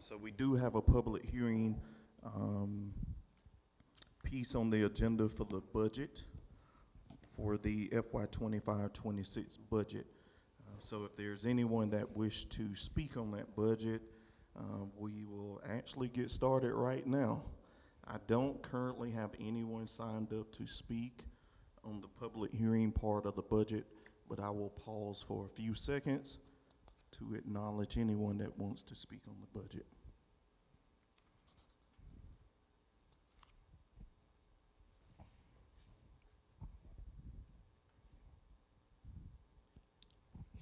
So we do have a public hearing piece on the agenda for the budget for the FY 25-26 budget. So if there's anyone that wish to speak on that budget, we will actually get started right now. I don't currently have anyone signed up to speak on the public hearing part of the budget, but I will pause for a few seconds to acknowledge anyone that wants to speak on the budget.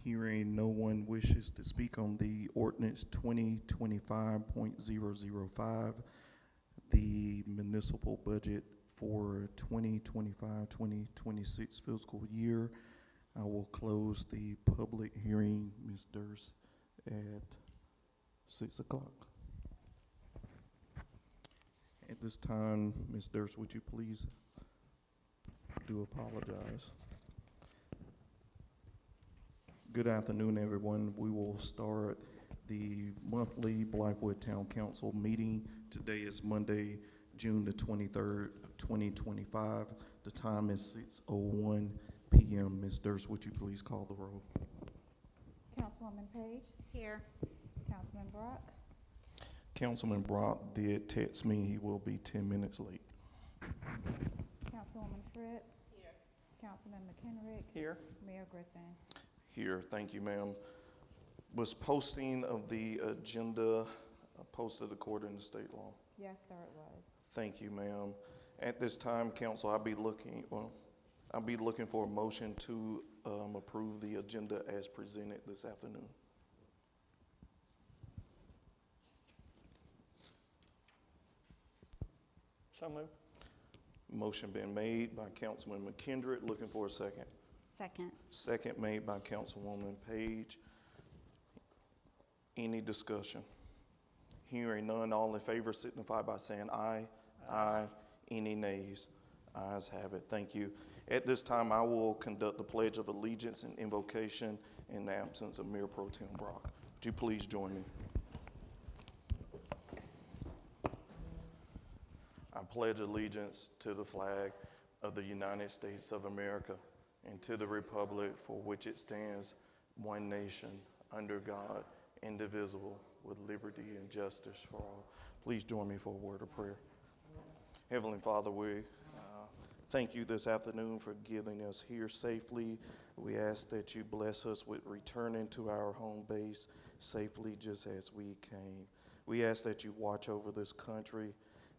Hearing no one wishes to speak on the ordinance 2025.005, the municipal budget for 2025-2026 fiscal year, I will close the public hearing, Ms. Durst, at 6 o'clock. At this time, Ms. Durst, would you please do apologize? Good afternoon, everyone. We will start the monthly Blythewood Town Council meeting. Today is Monday, June the 23rd, 2025. The time is 6:01 p.m. Ms. Durst, would you please call the roll? Councilwoman Page? Here. Councilman Brock? Councilman Brock did text me he will be 10 minutes late. Councilwoman Fripp? Here. Councilman McKenrick? Here. Mayor Griffin? Here, thank you, ma'am. Was posting of the agenda posted according to state law? Yes, sir, it was. Thank you, ma'am. At this time, council, I'll be looking for a motion to approve the agenda as presented this afternoon. So moved. Motion been made by Councilman McKendrick. Looking for a second. Second. Second made by Councilwoman Page. Any discussion? Hearing none, all in favor signify by saying aye. Aye. Any nays? Ayes have it. Thank you. At this time, I will conduct the Pledge of Allegiance and invocation in the absence of Mayor Pro Tem Brock. Would you please join me? I pledge allegiance to the flag of the United States of America and to the republic for which it stands, one nation, under God, indivisible, with liberty and justice for all. Please join me for a word of prayer. Heavenly Father, we thank you this afternoon for getting us here safely. We ask that you bless us with returning to our home base safely just as we came. We ask that you watch over this country.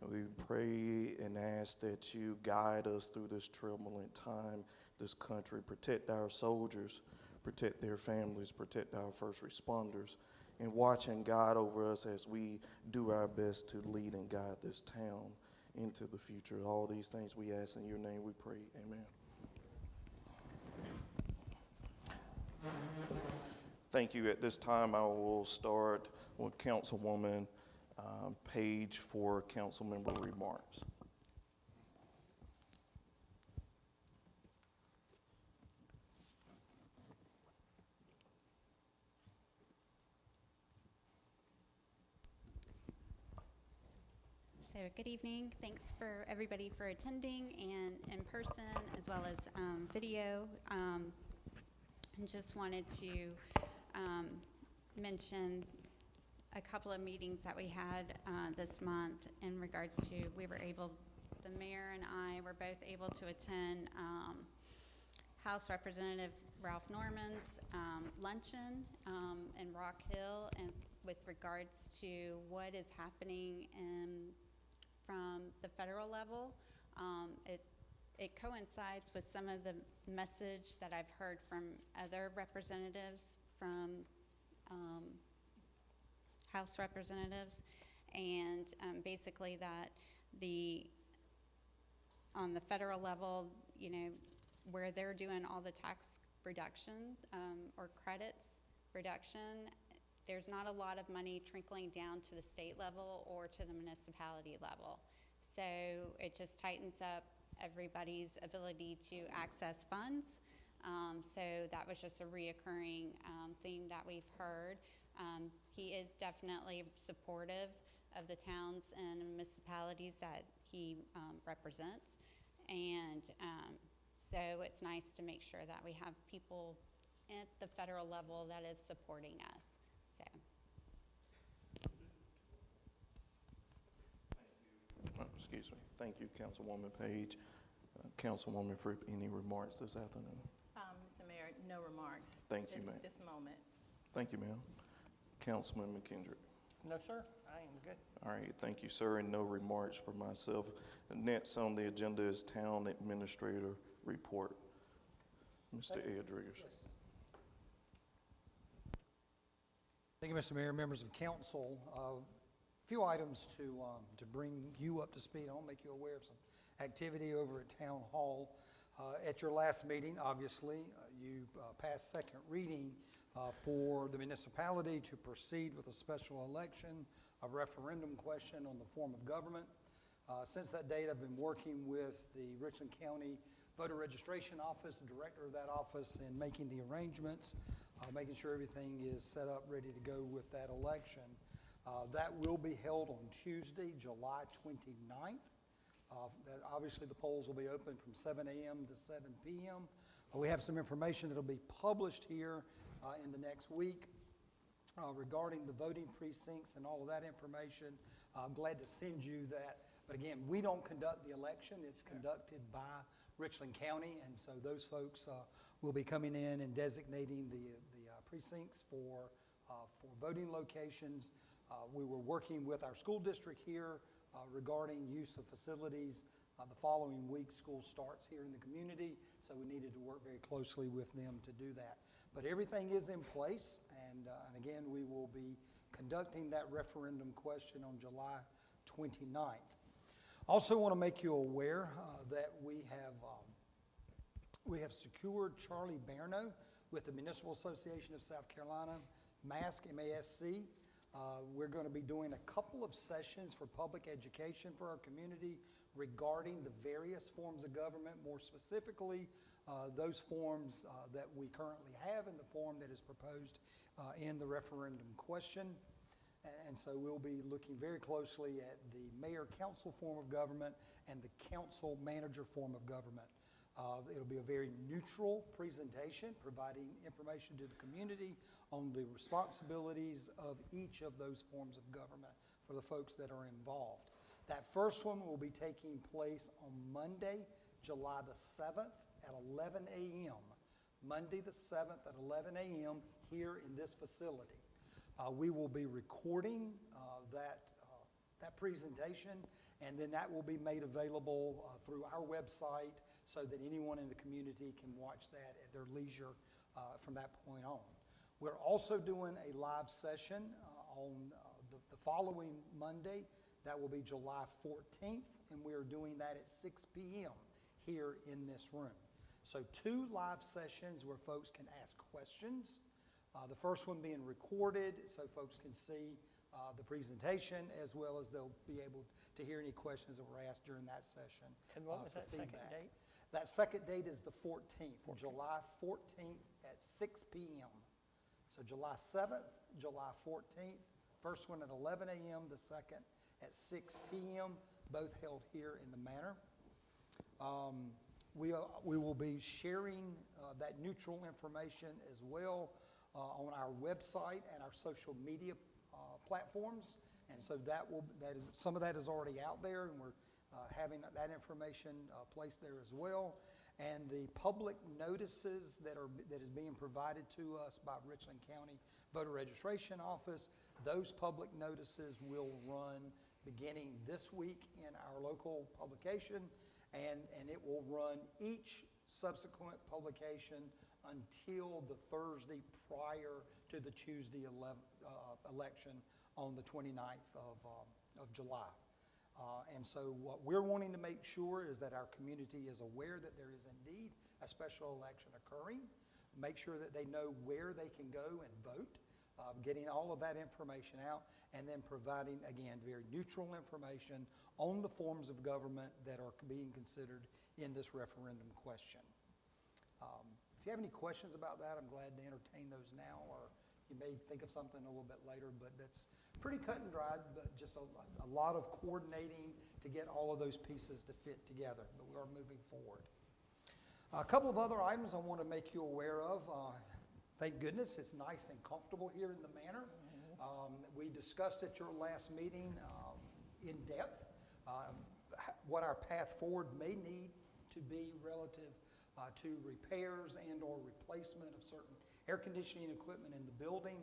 We pray and ask that you guide us through this turbulent time, this country. Protect our soldiers, protect their families, protect our first responders, and watch and guide over us as we do our best to lead and guide this town into the future. All these things we ask in your name we pray. Amen. Thank you. At this time, I will start with Councilwoman Page for council member remarks. So good evening. Thanks for everybody for attending and in person as well as video. And just wanted to mention a couple of meetings that we had this month in regards to, the mayor and I were both able to attend House Representative Ralph Norman's luncheon in Rock Hill, and with regards to what is happening from the federal level. It coincides with some of the message that I've heard from other representatives from House representatives, and basically that on the federal level, you know, where they're doing all the tax reduction or credits reduction, there's not a lot of money trickling down to the state level or to the municipality level. So it just tightens up everybody's ability to access funds. So that was just a reoccurring theme that we've heard. He is definitely supportive of the towns and municipalities that he represents. And so it's nice to make sure that we have people at the federal level that is supporting us. So. Excuse me. Thank you, Councilwoman Page. Councilwoman Fripp, any remarks this afternoon? Mr. Mayor, no remarks. Thank you, ma'am. At this moment. Thank you, ma'am. Councilman McKendrick. No, sir, I am good. All right, thank you, sir, and no remarks for myself. Next on the agenda is Town Administrator Report. Mr. Edriggers. Yes. Thank you, Mr. Mayor, members of council. A few items to bring you up to speed on, make you aware of some activity over at Town Hall. At your last meeting, obviously, you passed second reading for the municipality to proceed with a special election, a referendum question on the form of government. Since that date, I've been working with the Richland County Voter Registration Office, the director of that office, in making the arrangements, making sure everything is set up, ready to go with that election. That will be held on Tuesday, July 29th. Obviously, the polls will be open from 7 a.m. to 7 p.m. We have some information that will be published here in the next week regarding the voting precincts and all of that information. I'm glad to send you that. But again, we don't conduct the election. It's conducted by Richland County, and so those folks will be coming in and designating the precincts for voting locations. We were working with our school district here regarding use of facilities. The following week, school starts here in the community, so we needed to work very closely with them to do that. But everything is in place, and again, we will be conducting that referendum question on July 29th. Also want to make you aware that we have secured Charlie Barno with the Municipal Association of South Carolina, MASC, M-A-S-C. We're going to be doing a couple of sessions for public education for our community regarding the various forms of government, more specifically those forms that we currently have in the form that is proposed in the referendum question. And so we'll be looking very closely at the mayor-council form of government and the council-manager form of government. It'll be a very neutral presentation, providing information to the community on the responsibilities of each of those forms of government for the folks that are involved. That first one will be taking place on Monday, July the 7th at 11 a.m. Monday the 7th at 11 a.m. here in this facility. We will be recording that presentation, and then that will be made available through our website so that anyone in the community can watch that at their leisure from that point on. We're also doing a live session on the following Monday. That will be July 14th, and we are doing that at 6 p.m. here in this room. So 2 live sessions where folks can ask questions. The first one being recorded so folks can see the presentation, as well as they'll be able to hear any questions that were asked during that session. And what was for that second feedback. date? That second date is the 14th, July 14th at 6 p.m. So July 7th, July 14th, first one at 11 a.m., the second at 6 p.m., both held here in the manor. We will be sharing that neutral information as well on our website and our social media platforms, and so some of that is already out there, and we're having that information placed there as well. And the public notices that is being provided to us by Richland County Voter Registration Office, those public notices will run beginning this week in our local publication, and it will run each subsequent publication until the Thursday prior to the Tuesday election on the 29th of July. And so what we're wanting to make sure is that our community is aware that there is indeed a special election occurring, make sure that they know where they can go and vote, getting all of that information out, and then providing, again, very neutral information on the forms of government that are being considered in this referendum question. If you have any questions about that, I'm glad to entertain those now, or You may think of something a little bit later, but that's pretty cut and dried, but just a lot of coordinating to get all of those pieces to fit together, but we are moving forward. A couple of other items I want to make you aware of. Thank goodness it's nice and comfortable here in the manor. We discussed at your last meeting in depth what our path forward may need to be relative to repairs and or replacement of certain air conditioning equipment in the building.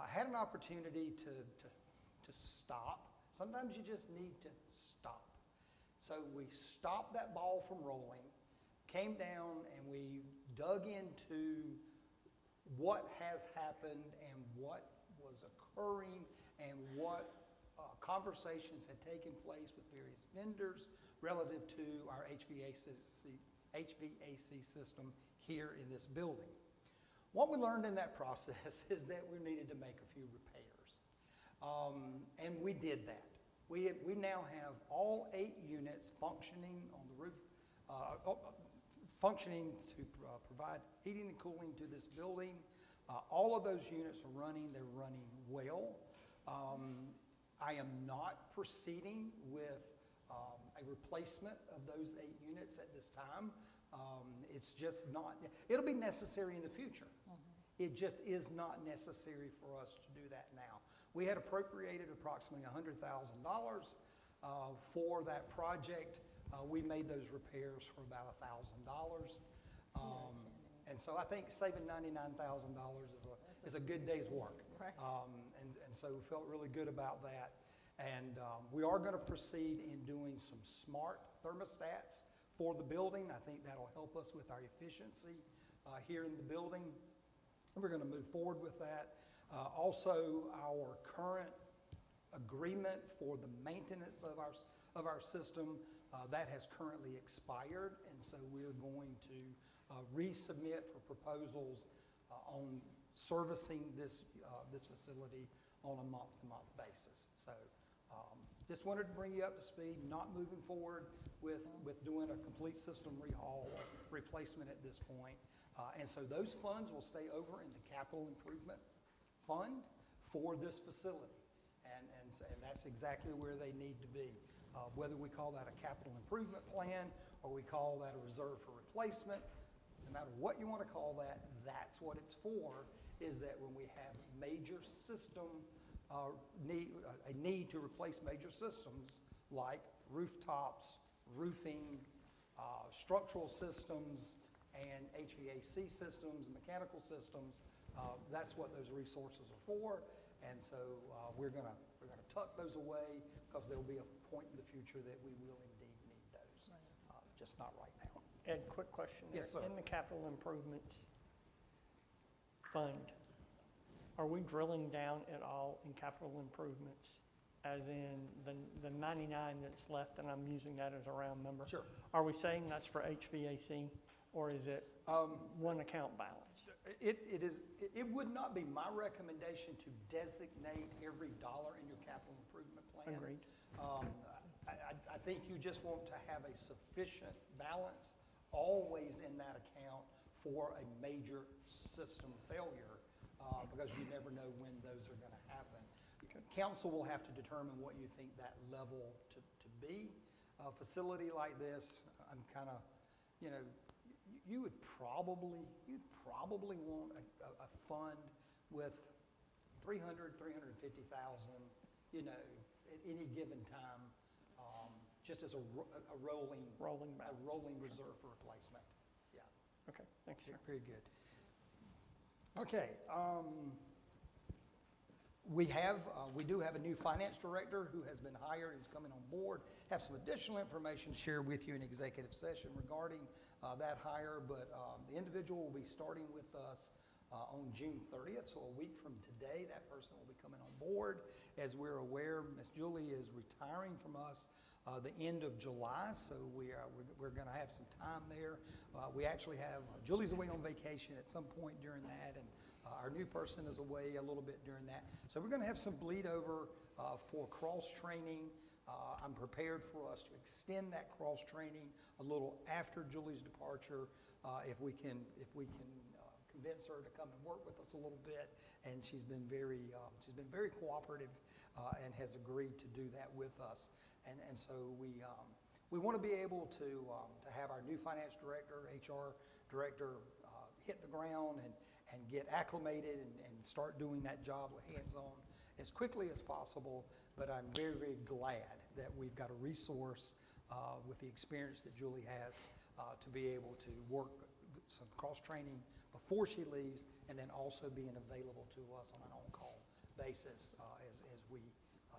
Had an opportunity to stop. Sometimes you just need to stop. So we stopped that ball from rolling, came down and we dug into what has happened and what was occurring and what conversations had taken place with various vendors relative to our HVAC system here in this building. What we learned in that process is that we needed to make a few repairs. And we did that. We now have all 8 units functioning on the roof, functioning to provide heating and cooling to this building. All of those units are running. They're running well. I am not proceeding with a replacement of those 8 units at this time. It's just not, it'll be necessary in the future. It just is not necessary for us to do that now. We had appropriated approximately $100,000 for that project. We made those repairs for about $1,000. And so I think saving $99,000 is a good day's work. Right. And so we felt really good about that. And we are going to proceed in doing some smart thermostats for the building. I think that'll help us with our efficiency here in the building. We're going to move forward with that. Also, our current agreement for the maintenance of our system, that has currently expired. And so we're going to resubmit for proposals on servicing this facility on a month-to-month basis. So just wanted to bring you up to speed, not moving forward with doing a complete system rehaul or replacement at this point. And so those funds will stay over in the capital improvement fund for this facility. And that's exactly where they need to be. Whether we call that a capital improvement plan or we call that a reserve for replacement, no matter what you want to call that, that's what it's for, is that when we have major system a need to replace major systems like rooftops, roofing, structural systems, and HVAC systems, mechanical systems, that's what those resources are for. And so we're gonna tuck those away because there will be a point in the future that we will indeed need those, just not right now. Ed, quick question there. Yes, sir. In the capital improvement fund, are we drilling down at all in capital improvements? As in the 99 that's left, and I'm using that as a round number. Sure. Are we saying that's for HVAC, or is it one account balance? It would not be my recommendation to designate every dollar in your capital improvement plan. Agreed. I think you just want to have a sufficient balance always in that account for a major system failure, because you never know when those are going to happen. Council will have to determine what you think that level to be. A facility like this, I'm kind of, you'd probably want a fund with $300,000, $350,000, at any given time, just as a rolling reserve for replacement. Yeah. Okay, thank you, sir. Very good. Okay. We do have a new finance director who has been hired, is coming on board. Have some additional information to share with you in executive session regarding that hire, but the individual will be starting with us on June 30th, so a week from today, that person will be coming on board. As we're aware, Ms. Julie is retiring from us the end of July, so we're going to have some time there. We actually have, Julie's away on vacation at some point during that, and our new person is away a little bit during that. So we're going to have some bleed over for cross-training. I'm prepared for us to extend that cross-training a little after Julie's departure if we can convince her to come and work with us a little bit, and she's been very cooperative and has agreed to do that with us. And so we want to be able to have our new finance director, HR director, hit the ground and get acclimated and start doing that job hands-on as quickly as possible. But I'm very, very glad that we've got a resource with the experience that Julie has to be able to work some cross-training before she leaves, and then also being available to us on an on-call basis as we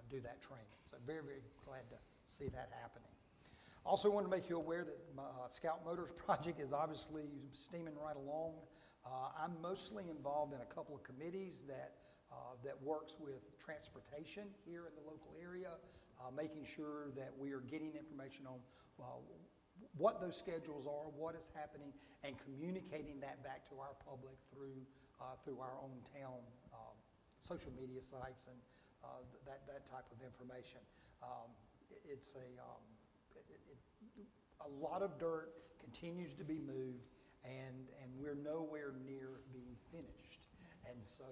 do that training. So very, very glad to see that happening. Also want to make you aware that my Scout Motors project is obviously steaming right along. I'm mostly involved in a couple of committees that works with transportation here in the local area, making sure that we are getting information on what those schedules are, what is happening, and communicating that back to our public through our own town social media sites and that type of information. It's a lot of dirt continues to be moved, and we're nowhere near being finished. And so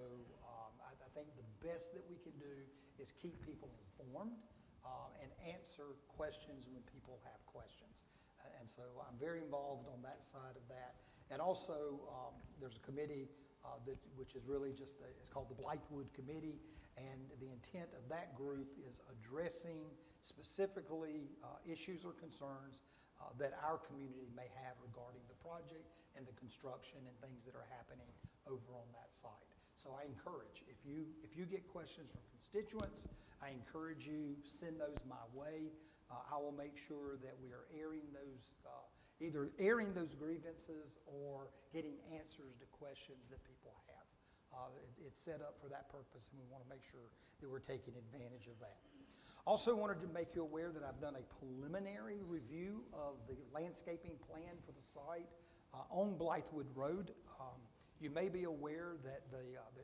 I think the best that we can do is keep people informed and answer questions when people have questions. And so I'm very involved on that side of that. And also there's a committee which is really just, it's called the Blythewood Committee, and the intent of that group is addressing specifically issues or concerns that our community may have regarding the project and the construction and things that are happening over on that site. So I encourage, if you get questions from constituents, I encourage you, send those my way. I will make sure that we are airing those, either airing those grievances or getting answers to questions that people have. It's set up for that purpose, and we want to make sure that we're taking advantage of that. Also wanted to make you aware that I've done a preliminary review of the landscaping plan for the site on Blythewood Road. You may be aware that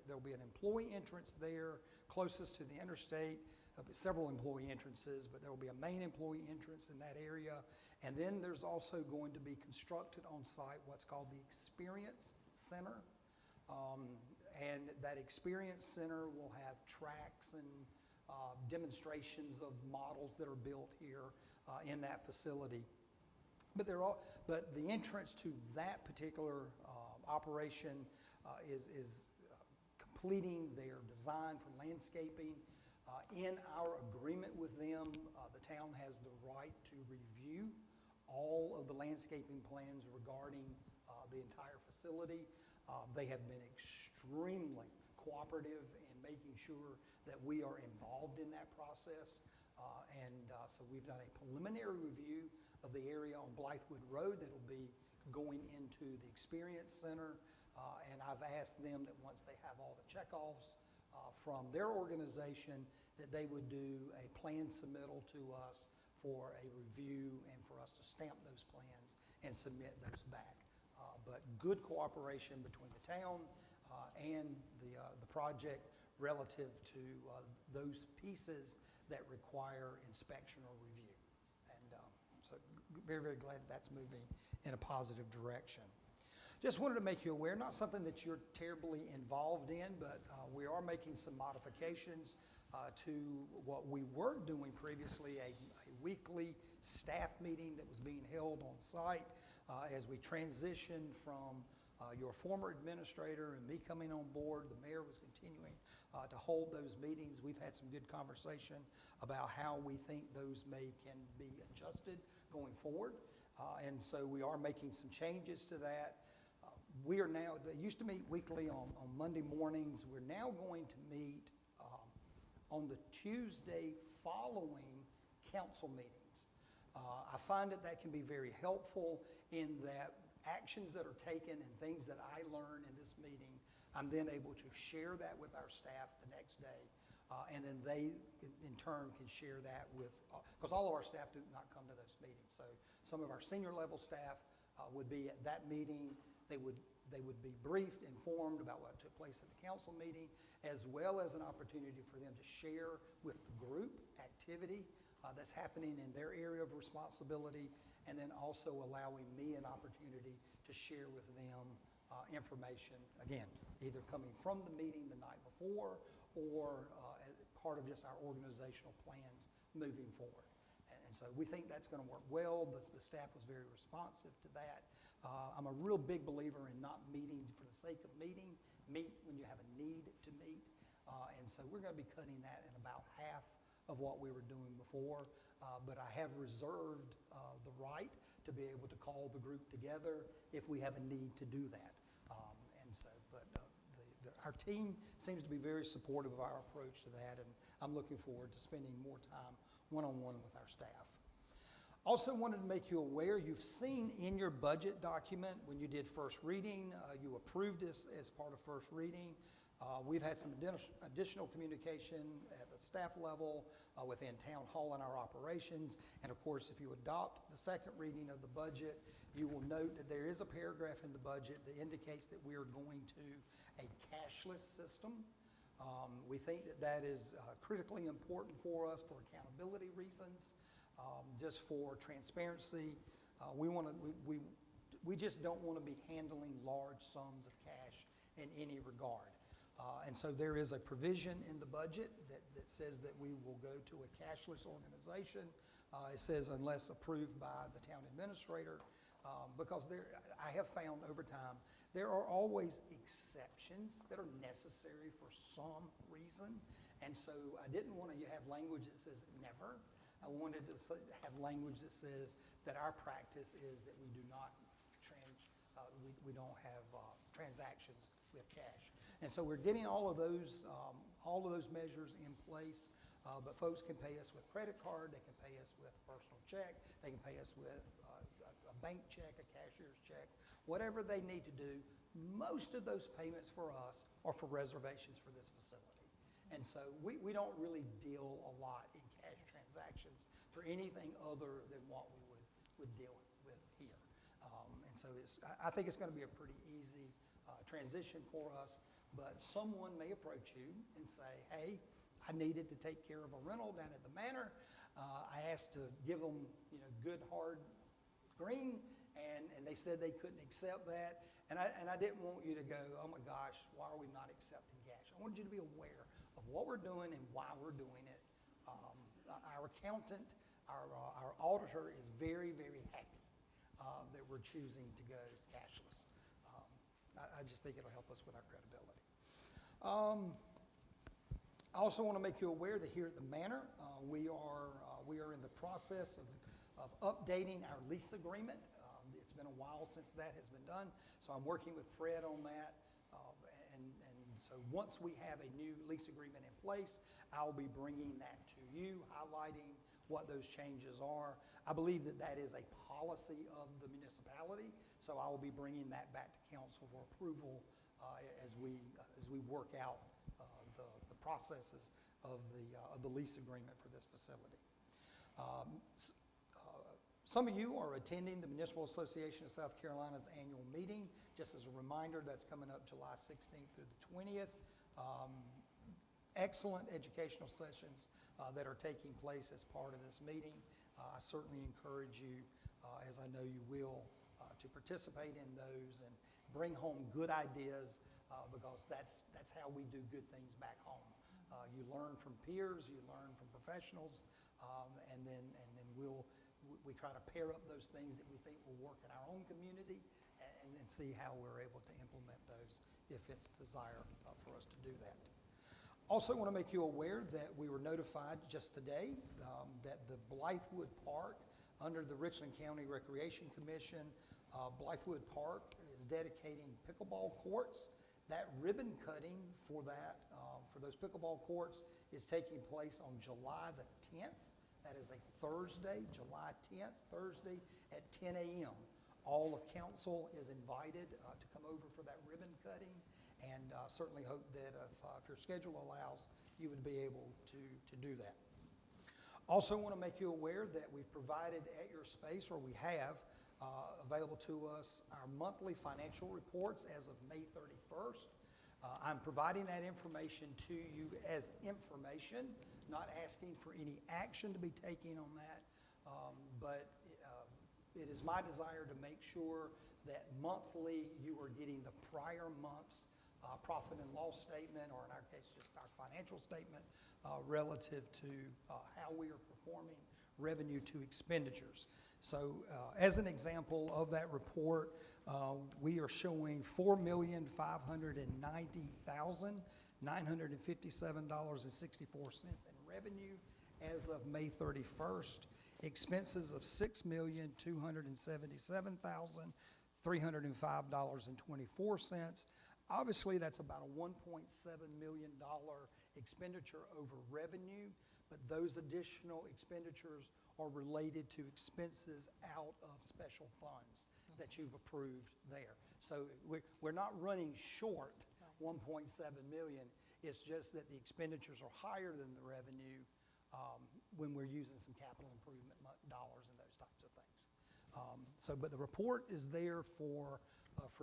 there'll be an employee entrance there closest to the interstate. There'll be several employee entrances, but there will be a main employee entrance in that area. And then there's also going to be constructed on site what's called the Experience Center. And that Experience Center will have tracks and demonstrations of models that are built here in that facility. But the entrance to that particular operation is completing their design for landscaping. In our agreement with them, the town has the right to review all of the landscaping plans regarding the entire facility. They have been extremely cooperative in making sure that we are involved in that process. So we've done a preliminary review of the area on Blythewood Road that will be going into the Experience Center. And I've asked them that once they have all the checkoffs from their organization, that they would do a plan submittal to us for a review and for us to stamp those plans and submit those back. But good cooperation between the town and the project relative to those pieces that require inspection or review. And so very, very glad that's moving in a positive direction. Just wanted to make you aware, not something that you're terribly involved in, but we are making some modifications to what we were doing previously, a weekly staff meeting that was being held on site as we transitioned from your former administrator and me coming on board. The mayor was continuing to hold those meetings. We've had some good conversation about how we think those can be adjusted going forward. And so we are making some changes to that. We are now, they used to meet weekly on Monday mornings. We're now going to meet on the Tuesday following council meetings. I find that can be very helpful in that actions that are taken and things that I learn in this meeting, I'm then able to share that with our staff the next day. And then they, in turn, can share that with, because all of our staff do not come to those meetings. So some of our senior level staff would be at that meeting. They would be briefed, informed about what took place at the council meeting, as well as an opportunity for them to share with the group activity that's happening in their area of responsibility, and then also allowing me an opportunity to share with them information, again, either coming from the meeting the night before or as part of just our organizational plans moving forward. And so we think that's going to work well. The staff was very responsive to that. I'm a real big believer in not meeting for the sake of meeting. Meet when you have a need to meet. And so we're going to be cutting that in about half of what we were doing before. But I have reserved the right to be able to call the group together if we have a need to do that. Our team seems to be very supportive of our approach to that, and I'm looking forward to spending more time one-on-one with our staff. Also wanted to make you aware, you've seen in your budget document when you did first reading, you approved this as part of first reading. We've had some additional communication at the staff level, within town hall and our operations. And of course, if you adopt the second reading of the budget, you will note that there is a paragraph in the budget that indicates that we are going to a cashless system. We think that that is critically important for us for accountability reasons, just for transparency. We just don't want to be handling large sums of cash in any regard. And so there is a provision in the budget that says that we will go to a cashless organization. It says unless approved by the town administrator, because I have found over time, there are always exceptions that are necessary for some reason. And so I didn't want to have language that says never. I wanted to have language that says that our practice is that we do not, we don't have transactions with cash. And so we're getting all of those measures in place, but folks can pay us with credit card, they can pay us with personal check, they can pay us with a bank check, a cashier's check, whatever they need to do. Most of those payments for us are for reservations for this facility. And so we don't really deal a lot in cash transactions for anything other than what we would deal with here. And so I think it's going to be a pretty easy transition for us, but someone may approach you and say, hey, I needed to take care of a rental down at the manor. I asked to give them, good hard green, and they said they couldn't accept that. And I didn't want you to go, oh my gosh, why are we not accepting cash? I wanted you to be aware of what we're doing and why we're doing it. Our accountant, our auditor is very, very happy that we're choosing to go cashless. I just think it'll help us with our credibility. I also want to make you aware that here at the manor, we are in the process of updating our lease agreement. It's been a while since that has been done, so I'm working with Fred on that. And so once we have a new lease agreement in place, I'll be bringing that to you, highlighting what those changes are. I believe that that is a policy of the municipality, so I will be bringing that back to council for approval as we work out the processes of the lease agreement for this facility. Some of you are attending the Municipal Association of South Carolina's annual meeting. Just as a reminder, that's coming up July 16th through the 20th. Excellent educational sessions that are taking place as part of this meeting. I certainly encourage you, as I know you will, to participate in those and bring home good ideas because that's how we do good things back home. You learn from peers, you learn from professionals, and then we try to pair up those things that we think will work in our own community and then see how we're able to implement those if it's desire for us to do that. Also want to make you aware that we were notified just today that the Blythewood Park, under the Richland County Recreation Commission, Blythewood Park is dedicating pickleball courts. That ribbon cutting for those pickleball courts is taking place on July the 10th. That is a Thursday, July 10th, Thursday at 10 a.m. All of council is invited to come over for that ribbon cutting, and certainly hope that if your schedule allows, you would be able to do that. Also want to make you aware that we've provided at your space, or we have available to us, our monthly financial reports as of May 31st. I'm providing that information to you as information, not asking for any action to be taken on that, but it is my desire to make sure that monthly you are getting the prior month's profit and loss statement, or in our case, just our financial statement, relative to how we are performing revenue to expenditures. So as an example of that report, we are showing $4,590,957.64 in revenue as of May 31st, expenses of $6,277,305.24. Obviously, that's about a $1.7 million expenditure over revenue, but those additional expenditures are related to expenses out of special funds that you've approved there. So we're not running short 1.7 million. It's just that the expenditures are higher than the revenue when we're using some capital improvement dollars and those types of things. But the report is there for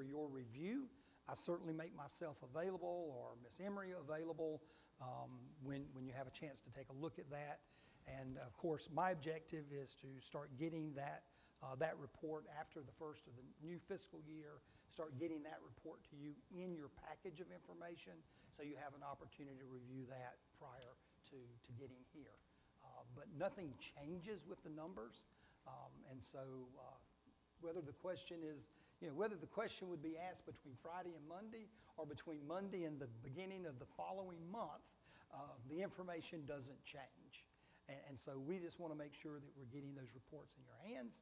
your review. I certainly make myself available, or Ms. Emery available, when you have a chance to take a look at that. And of course, my objective is to start getting that report after the first of the new fiscal year, start getting that report to you in your package of information, so you have an opportunity to review that prior to getting here. But nothing changes with the numbers, and so whether the question is, whether the question would be asked between Friday and Monday, or between Monday and the beginning of the following month, the information doesn't change. And so we just want to make sure that we're getting those reports in your hands,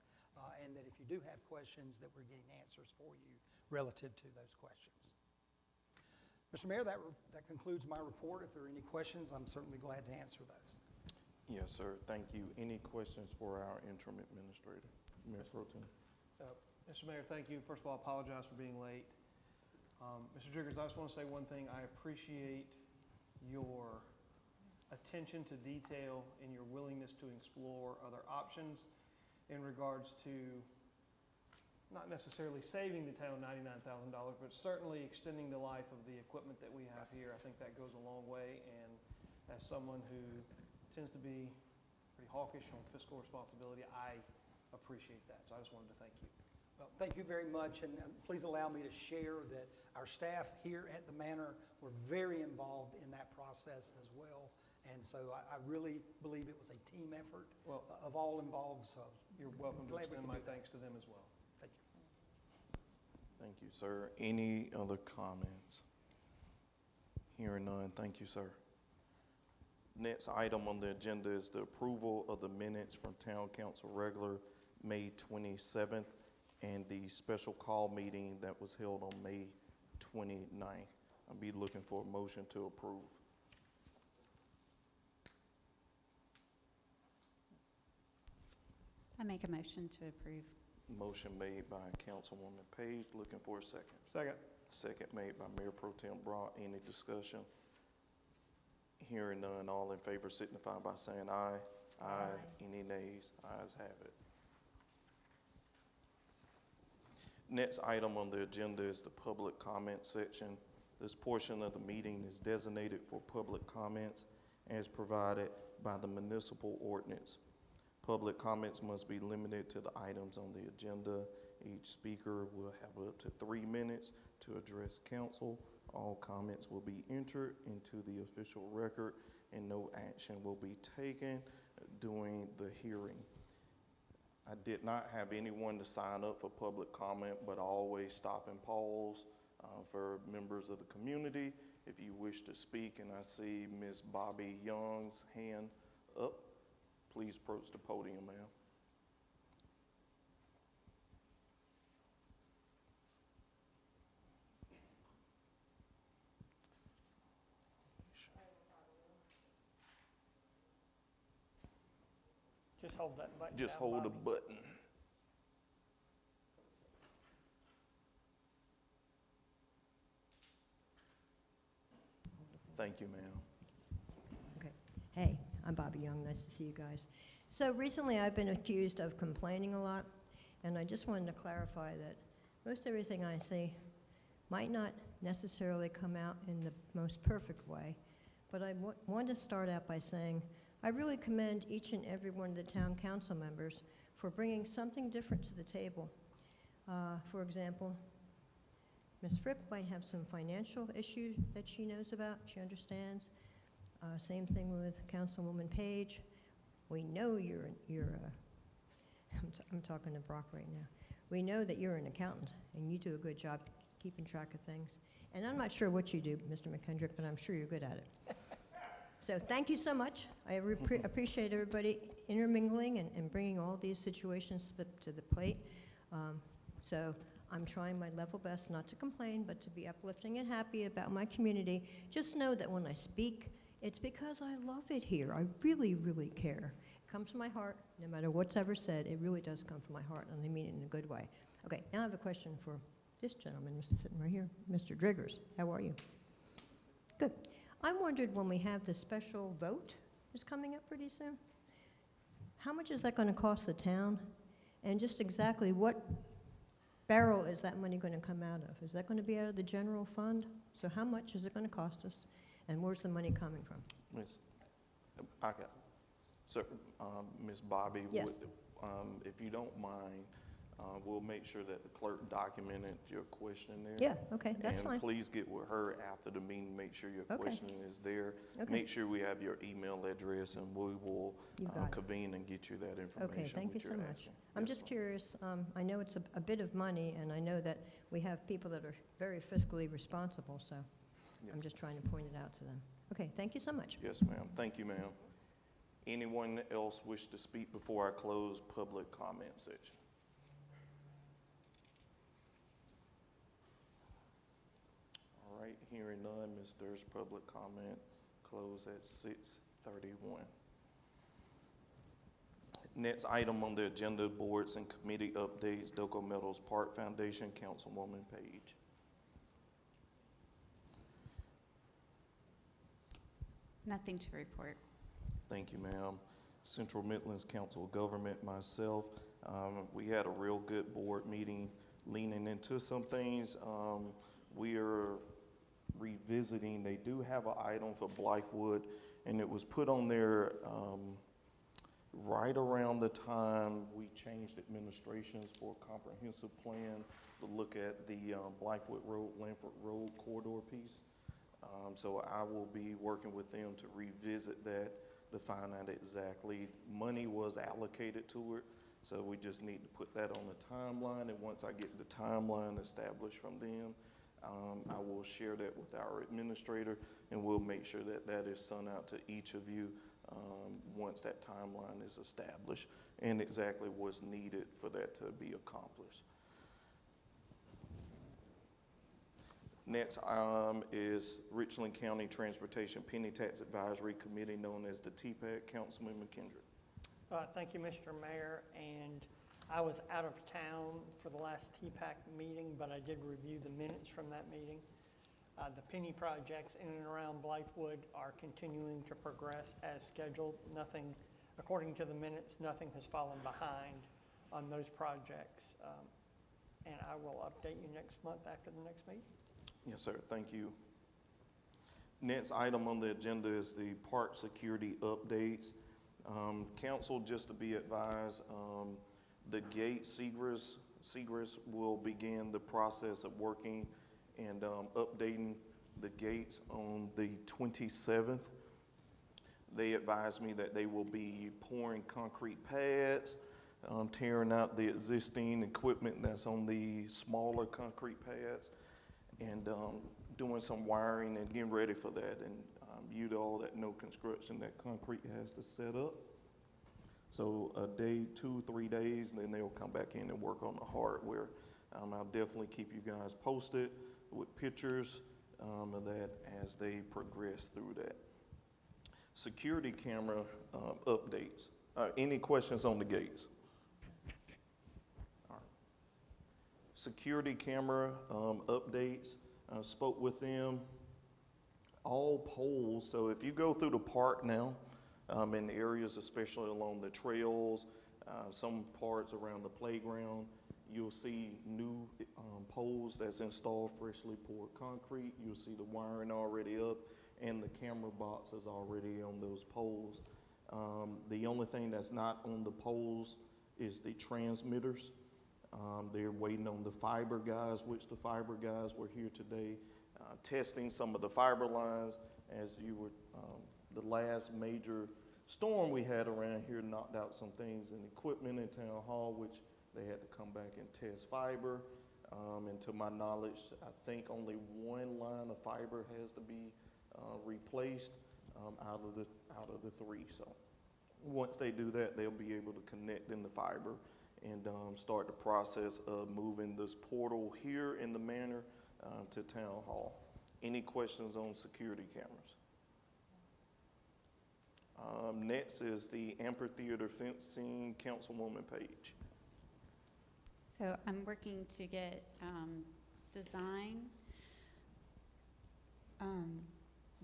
and that if you do have questions, that we're getting answers for you relative to those questions. Mr. Mayor, that concludes my report. If there are any questions, I'm certainly glad to answer those. Yes, sir. Thank you. Any questions for our interim administrator? Mayor Pro Tem. Mr. Mayor, thank you. First of all, I apologize for being late. Mr. Jiggers, I just want to say one thing. I appreciate your attention to detail and your willingness to explore other options in regards to not necessarily saving the town $99,000, but certainly extending the life of the equipment that we have here. I think that goes a long way, and as someone who tends to be pretty hawkish on fiscal responsibility, I appreciate that. So I just wanted to thank you. Well, thank you very much, and please allow me to share that our staff here at the Manor were very involved in that process as well. And so I really believe it was a team effort of all involved. So you're welcome to extend my thanks to them as well. Thank you. Thank you, sir. Any other comments? Hearing none. Thank you, sir. Next item on the agenda is the approval of the minutes from Town Council regular May 27th and the special call meeting that was held on May 29th. I'll be looking for a motion to approve. I make a motion to approve. Motion made by Councilwoman Page, looking for a second. Second. Second made by Mayor Pro Tem Brock. Any discussion? Hearing none, all in favor signify by saying aye. Aye. Any nays? Ayes have it. Next item on the agenda is the public comment section. This portion of the meeting is designated for public comments as provided by the municipal ordinance. Public comments must be limited to the items on the agenda. Each speaker will have up to 3 minutes to address council. All comments will be entered into the official record, and no action will be taken during the hearing. I did not have anyone to sign up for public comment, but I always stop and pause for members of the community. If you wish to speak, and I see Ms. Bobby Young's hand up, please approach the podium, ma'am. Just hold that button Just down, hold the Bobby. button. Thank you, ma'am. Okay. Hey, I'm Bobby Young. Nice to see you guys. So recently I've been accused of complaining a lot, and I just wanted to clarify that most everything I say might not necessarily come out in the most perfect way, but I want to start out by saying I really commend each and every one of the town council members for bringing something different to the table. For example, Ms. Fripp might have some financial issues that she knows about, she understands. Same thing with Councilwoman Page. We know I'm talking to Brock right now. We know that you're an accountant, and you do a good job keeping track of things. And I'm not sure what you do, Mr. McKendrick, but I'm sure you're good at it. So thank you so much. I appreciate everybody intermingling and bringing all these situations to the plate. So I'm trying my level best not to complain, but to be uplifting and happy about my community. Just know that when I speak, it's because I love it here. I really, really care. It comes from my heart. No matter what's ever said, it really does come from my heart, and I mean it in a good way. Okay, now I have a question for this gentleman, sitting right here, Mr. Driggers. How are you? Good. I wondered, when we have the special vote is coming up pretty soon, how much is that going to cost the town? And just exactly what barrel is that money going to come out of? Is that going to be out of the general fund? So how much is it going to cost us? And where's the money coming from? Miss, I got, sir, Miss Bobby, Yes. if you don't mind, we'll make sure that the clerk documented your question there. Yeah, okay, that's and fine. please get with her after the meeting, make sure your Okay. question is there. Okay. Make sure we have your email address, and we will You got it. convene and get you that information. Okay, thank you which so you're much. asking. I'm Yes, just ma'am. curious, I know it's a bit of money, and I know that we have people that are very fiscally responsible, so I'm Yes. just trying to point it out to them. Okay, thank you so much. Yes, ma'am. Thank you, ma'am. Anyone else wish to speak before I close public comment section? All right, hearing none, Ms. Durst, public comment closed at 6:31. Next item on the agenda, boards and committee updates, Doco Meadows Park Foundation, Councilwoman Page. Nothing to report. Thank you, ma'am. Central Midlands Council of Government, myself, we had a real good board meeting leaning into some things. We are revisiting, they do have an item for Blythewood, and it was put on there right around the time we changed administrations for a comprehensive plan to look at the Blythewood Road, Lanford Road corridor piece. So I will be working with them to revisit that, to find out exactly. Money was allocated to it, so we just need to put that on the timeline, and once I get the timeline established from them, I will share that with our administrator, and we'll make sure that that is sent out to each of you once that timeline is established and exactly what's needed for that to be accomplished. Next is Richland County Transportation Penny Tax Advisory Committee, known as the TPAC. Councilman McKendrick. Thank you, Mr. Mayor, and I was out of town for the last TPAC meeting, but I did review the minutes from that meeting. The penny projects in and around Blythewood are continuing to progress as scheduled. Nothing, according to the minutes, nothing has fallen behind on those projects. And I will update you next month after the next meeting. Yes, sir. Thank you. Next item on the agenda is the park security updates. Council, just to be advised, the gate Segrest will begin the process of working and updating the gates on the 27th. They advised me that they will be pouring concrete pads, tearing out the existing equipment that's on the smaller concrete pads, and doing some wiring and getting ready for that. And you all that know construction, that concrete has to set up. So a day, 2-3 days, then they'll come back in and work on the hardware. I'll definitely keep you guys posted with pictures of that as they progress through that. Security camera updates. Any questions on the gates? All right. Security camera updates. I spoke with them. All poles, so if you go through the park now, in areas especially along the trails, some parts around the playground, you'll see new poles that's installed, freshly poured concrete. You'll see the wiring already up and the camera boxes already on those poles. The only thing that's not on the poles is the transmitters. They're waiting on the fiber guys, which the fiber guys were here today, testing some of the fiber lines. As you were, the last major storm we had around here knocked out some things and equipment in Town Hall, which they had to come back and test fiber. And to my knowledge, I think only one line of fiber has to be replaced out of the three. So once they do that, they'll be able to connect in the fiber and start the process of moving this portal here in the manor to Town Hall. Any questions on security cameras? Next is the amphitheater fencing, Councilwoman Page. So I'm working to get design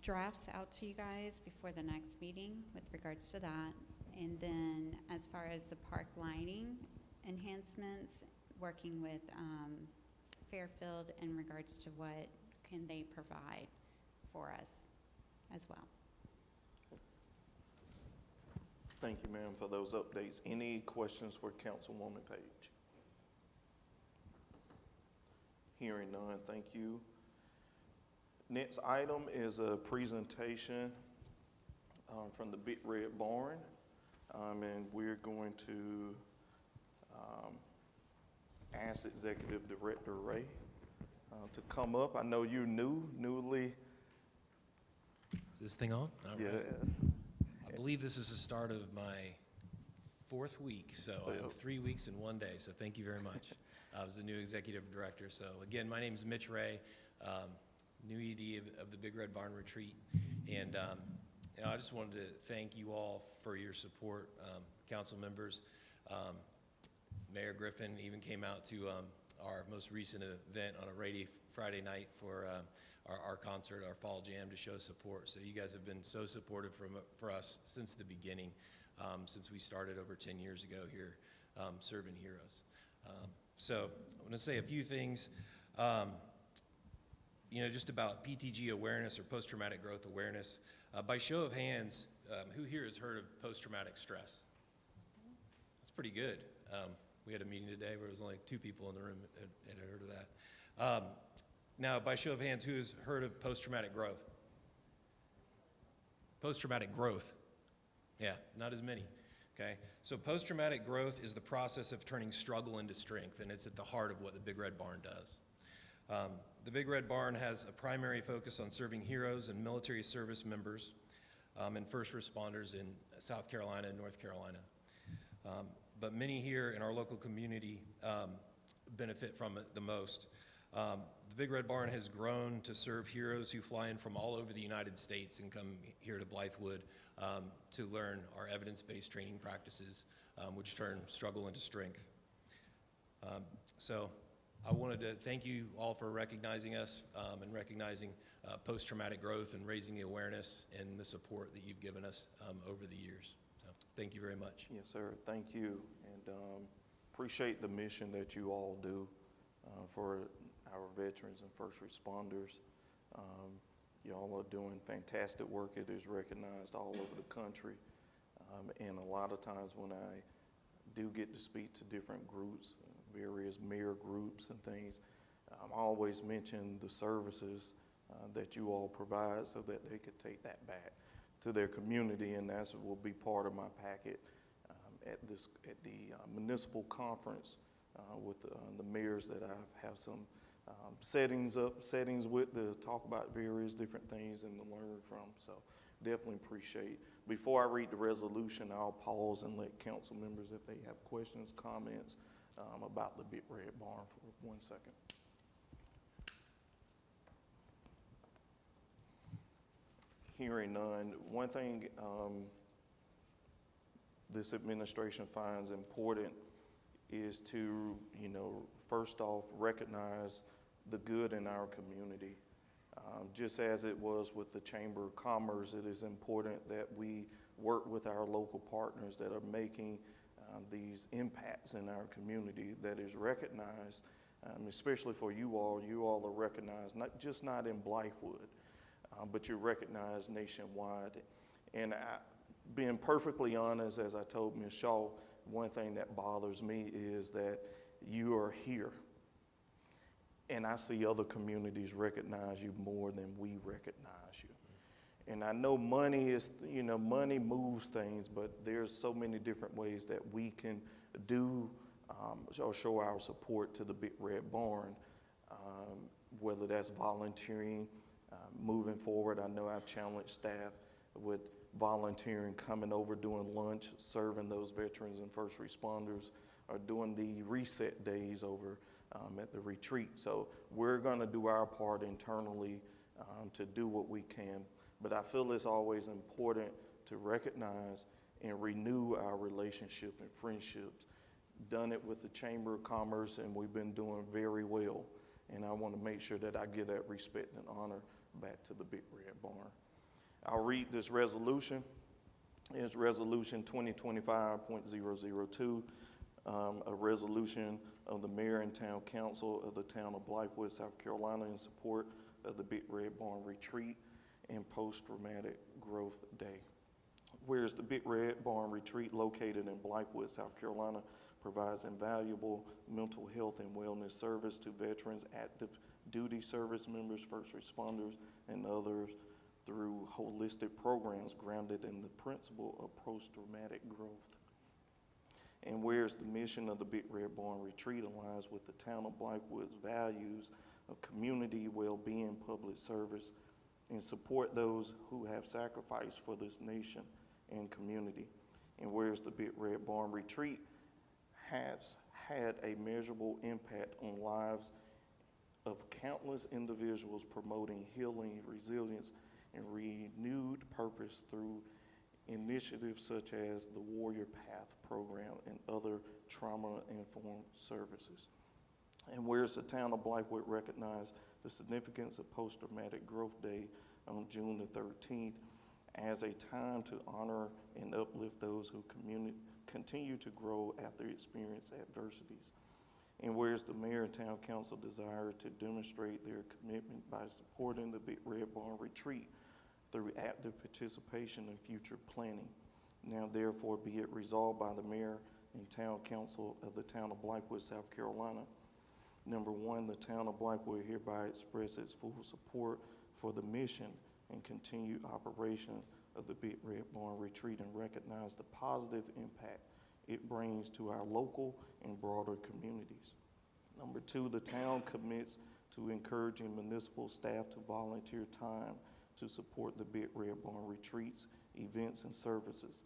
drafts out to you guys before the next meeting with regards to that. And then as far as the park lighting enhancements, working with Fairfield in regards to what can they provide for us as well. Thank you, ma'am, for those updates. Any questions for Councilwoman Page? Hearing none, thank you. Next item is a presentation from the Big Red Barn, and we're going to ask Executive Director Ray to come up. I know you're newly. Is this thing on? All Yeah. right. I believe this is the start of my 4th week, so I have 3 weeks in one day, so thank you very much. I was the new executive director. So again, my name is Mitch Ray, new ED of the Big Red Barn Retreat, and you know, I just wanted to thank you all for your support, council members. Mayor Griffin even came out to our most recent event on a rainy Friday night for our concert, our fall jam, to show support. So you guys have been so supportive for us since the beginning, since we started over 10 years ago here serving heroes. So I want to say a few things, you know, just about PTG awareness or post-traumatic growth awareness. By show of hands, who here has heard of post-traumatic stress? That's pretty good. We had a meeting today where it was only 2 people in the room that had heard of that. Now, by show of hands, who has heard of post-traumatic growth? Post-traumatic growth. Yeah, not as many. Okay, so post-traumatic growth is the process of turning struggle into strength, and it's at the heart of what the Big Red Barn does. The Big Red Barn has a primary focus on serving heroes and military service members and first responders in South Carolina and North Carolina. But many here in our local community benefit from it the most. The Big Red Barn has grown to serve heroes who fly in from all over the United States and come here to Blythewood to learn our evidence-based training practices, which turn struggle into strength. So I wanted to thank you all for recognizing us and recognizing post-traumatic growth and raising the awareness and the support that you've given us over the years. So thank you very much. Yes, sir. Thank you, and appreciate the mission that you all do for our veterans and first responders. You all are doing fantastic work. It is recognized all over the country. And a lot of times when I do get to speak to different groups, various mayor groups and things, I always mention the services that you all provide so that they could take that back to their community, and that will be part of my packet at the municipal conference with the mayors that I have some settings with to talk about various different things and to learn from. So definitely appreciate. Before I read the resolution, I'll pause and let council members, if they have questions, comments about the Big Red Barn for 1 second. Hearing none, one thing this administration finds important is to, you know, first off, recognize the good in our community. Just as it was with the Chamber of Commerce, it is important that we work with our local partners that are making these impacts in our community that is recognized, especially for you all are recognized, not in Blythewood, but you're recognized nationwide. And being perfectly honest, as I told Ms. Shaw, one thing that bothers me is that you are here. And I see other communities recognize you more than we recognize you. And I know money is, money moves things, but there's so many different ways that we can do or show our support to the Big Red Barn, whether that's volunteering, moving forward. I know I've challenged staff with volunteering, coming over, doing lunch, serving those veterans and first responders, or doing the reset days over at the retreat. So we're going to do our part internally to do what we can. But I feel it's always important to recognize and renew our relationship and friendships. Done it with the Chamber of Commerce, and we've been doing very well. And I want to make sure that I give that respect and honor back to the Big Red Barn. I'll read this resolution. It's Resolution 2025.002, a resolution of the Mayor and Town Council of the Town of Blythewood, South Carolina, in support of the Big Red Barn Retreat and Post-Traumatic Growth Day. Whereas the Big Red Barn Retreat, located in Blythewood, South Carolina, provides invaluable mental health and wellness service to veterans, active duty service members, first responders, and others through holistic programs grounded in the principle of post-traumatic growth. And whereas the mission of the Big Red Barn Retreat aligns with the town of Blythewood's values of community well-being, public service, and support those who have sacrificed for this nation and community. And whereas the Big Red Barn Retreat has had a measurable impact on lives of countless individuals, promoting healing, resilience, and renewed purpose through initiatives such as the Warrior Path program and other trauma-informed services. And whereas the town of Blythewood recognized the significance of Post-Traumatic Growth Day on June the 13th as a time to honor and uplift those who continue to grow after experience adversities. And whereas the Mayor and Town Council desire to demonstrate their commitment by supporting the Big Red Barn Retreat through active participation in future planning. Now therefore be it resolved by the Mayor and Town Council of the Town of Blythewood, South Carolina. Number one, the Town of Blythewood hereby expresses its full support for the mission and continued operation of the Big Red Barn Retreat, and recognize the positive impact it brings to our local and broader communities. Number two, the town commits to encouraging municipal staff to volunteer time to support the Big Red Barn Retreats, events, and services.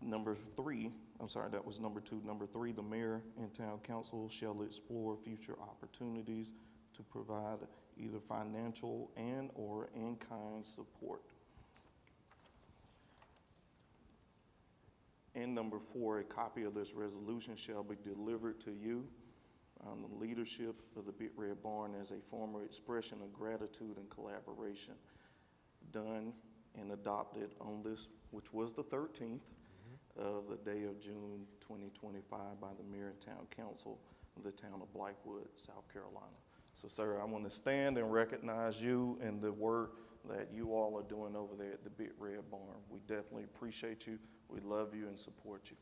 Number three, that was number two. Number three, the Mayor and Town Council shall explore future opportunities to provide either financial and or in-kind support. And number four, a copy of this resolution shall be delivered to you, the leadership of the Big Red Barn, as a formal expression of gratitude and collaboration done and adopted on this, which was the 13th of the day of June 2025 by the Mayor and Town Council of the Town of Blythewood, South Carolina. So, sir, I want to stand and recognize you and the work that you all are doing over there at the Big Red Barn. We definitely appreciate you. We love you and support you.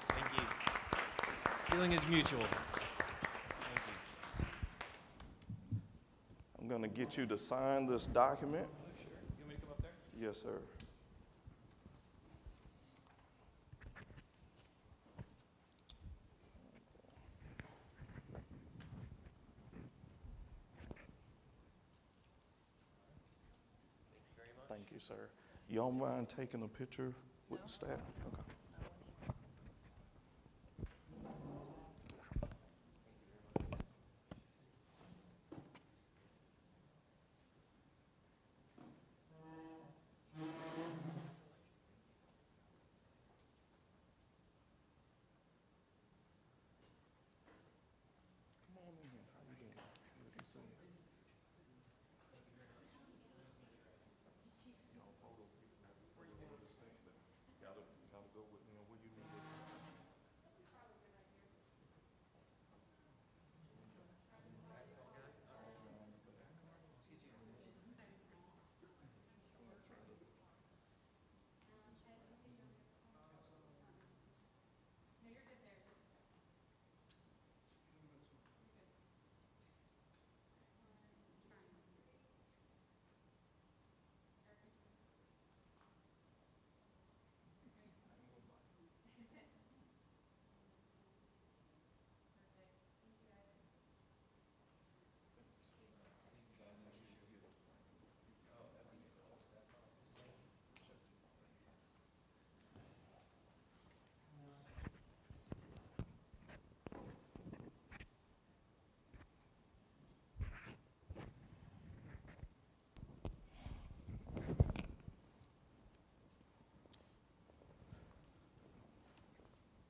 Thank you. Feeling is mutual. Thank you. I'm going to get you to sign this document. Sure. You want me to come up there? Yes, sir. Thank you, sir. Y'all mind taking a picture with the staff? Okay. Come on in. How you doing? Good to see you. Y'all photo. Where you want to stand? Gotta go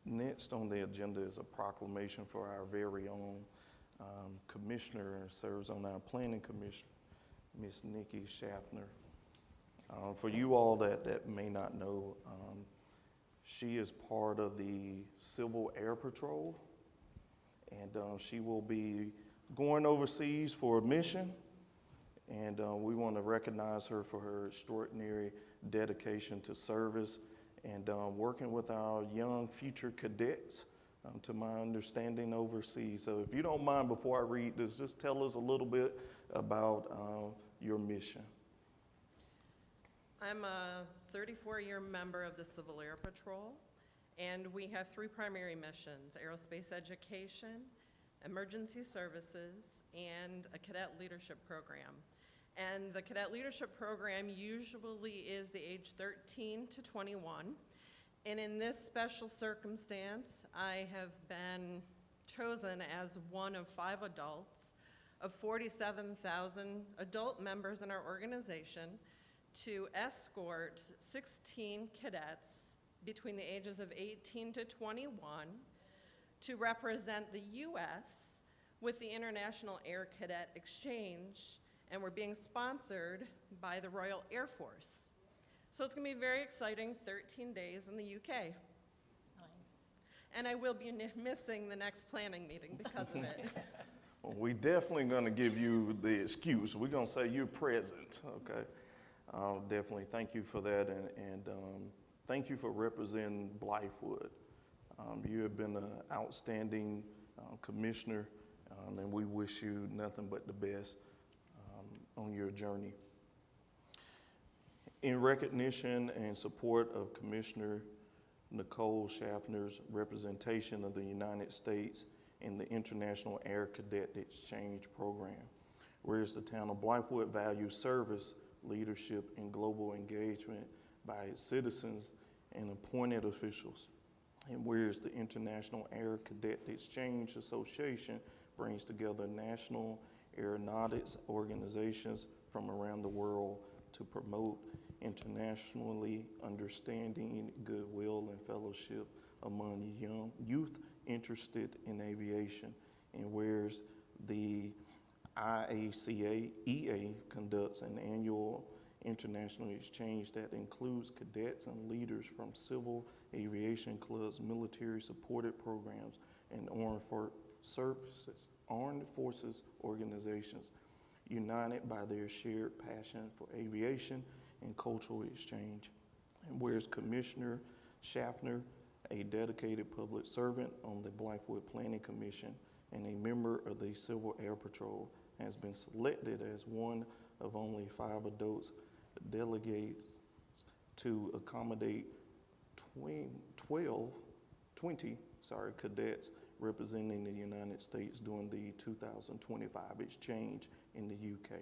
Next on the agenda is a proclamation for our very own commissioner who serves on our planning commission, Miss Nikki Schaffner. For you all that may not know, she is part of the Civil Air Patrol, and she will be going overseas for a mission, and we want to recognize her for her extraordinary dedication to service and working with our young future cadets, to my understanding, overseas. So if you don't mind, before I read this, just tell us a little bit about your mission. I'm a 34-year member of the Civil Air Patrol, and we have 3 primary missions: aerospace education, emergency services, and a cadet leadership program. And the cadet leadership program usually is the age 13 to 21. And in this special circumstance, I have been chosen as one of 5 adults of 47,000 adult members in our organization to escort 16 cadets between the ages of 18 to 21 to represent the U.S. with the International Air Cadet Exchange, and we're being sponsored by the Royal Air Force. So it's going to be very exciting, 13 days in the UK. Nice. And I will be missing the next planning meeting because of it. Well, we definitely going to give you the excuse. We're going to say you're present, okay? Definitely thank you for that, and thank you for representing Blythewood. You have been an outstanding commissioner, and we wish you nothing but the best on your journey. In recognition and support of Commissioner Nicole Schaffner's representation of the United States in the International Air Cadet Exchange Program, whereas the town of Blythewood values service, leadership, and global engagement by its citizens and appointed officials, and whereas the International Air Cadet Exchange Association brings together national aeronautics organizations from around the world to promote internationally understanding, goodwill, and fellowship among young youth interested in aviation, and whereas the IACA conducts an annual international exchange that includes cadets and leaders from civil aviation clubs, military supported programs, and armed forces organizations, united by their shared passion for aviation and cultural exchange. And whereas Commissioner Schaffner, a dedicated public servant on the Blythewood Planning Commission and a member of the Civil Air Patrol, has been selected as one of only 5 adults delegates to accommodate 20 cadets representing the United States during the 2025 exchange in the UK.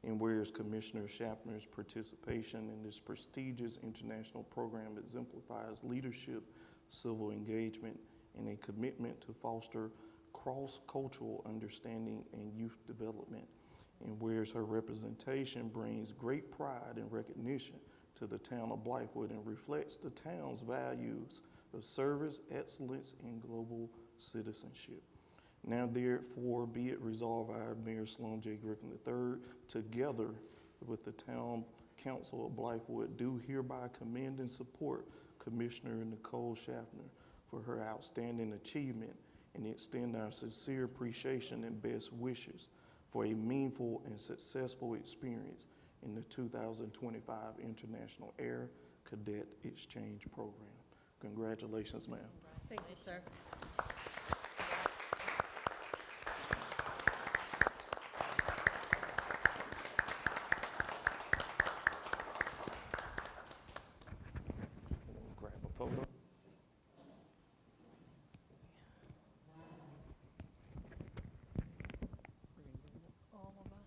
And whereas Commissioner Schaffner's participation in this prestigious international program exemplifies leadership, civil engagement, and a commitment to foster cross-cultural understanding and youth development. And whereas her representation brings great pride and recognition to the town of Blythewood and reflects the town's values of service, excellence, and global citizenship. Now therefore be it resolved, I, Mayor Sloan J. Griffin III, together with the town council of Blythewood, do hereby commend and support Commissioner Nicole Schaffner for her outstanding achievement and extend our sincere appreciation and best wishes for a meaningful and successful experience in the 2025 International Air Cadet Exchange Program. Congratulations, ma'am. Thank you, sir. Grab a photo. All of us.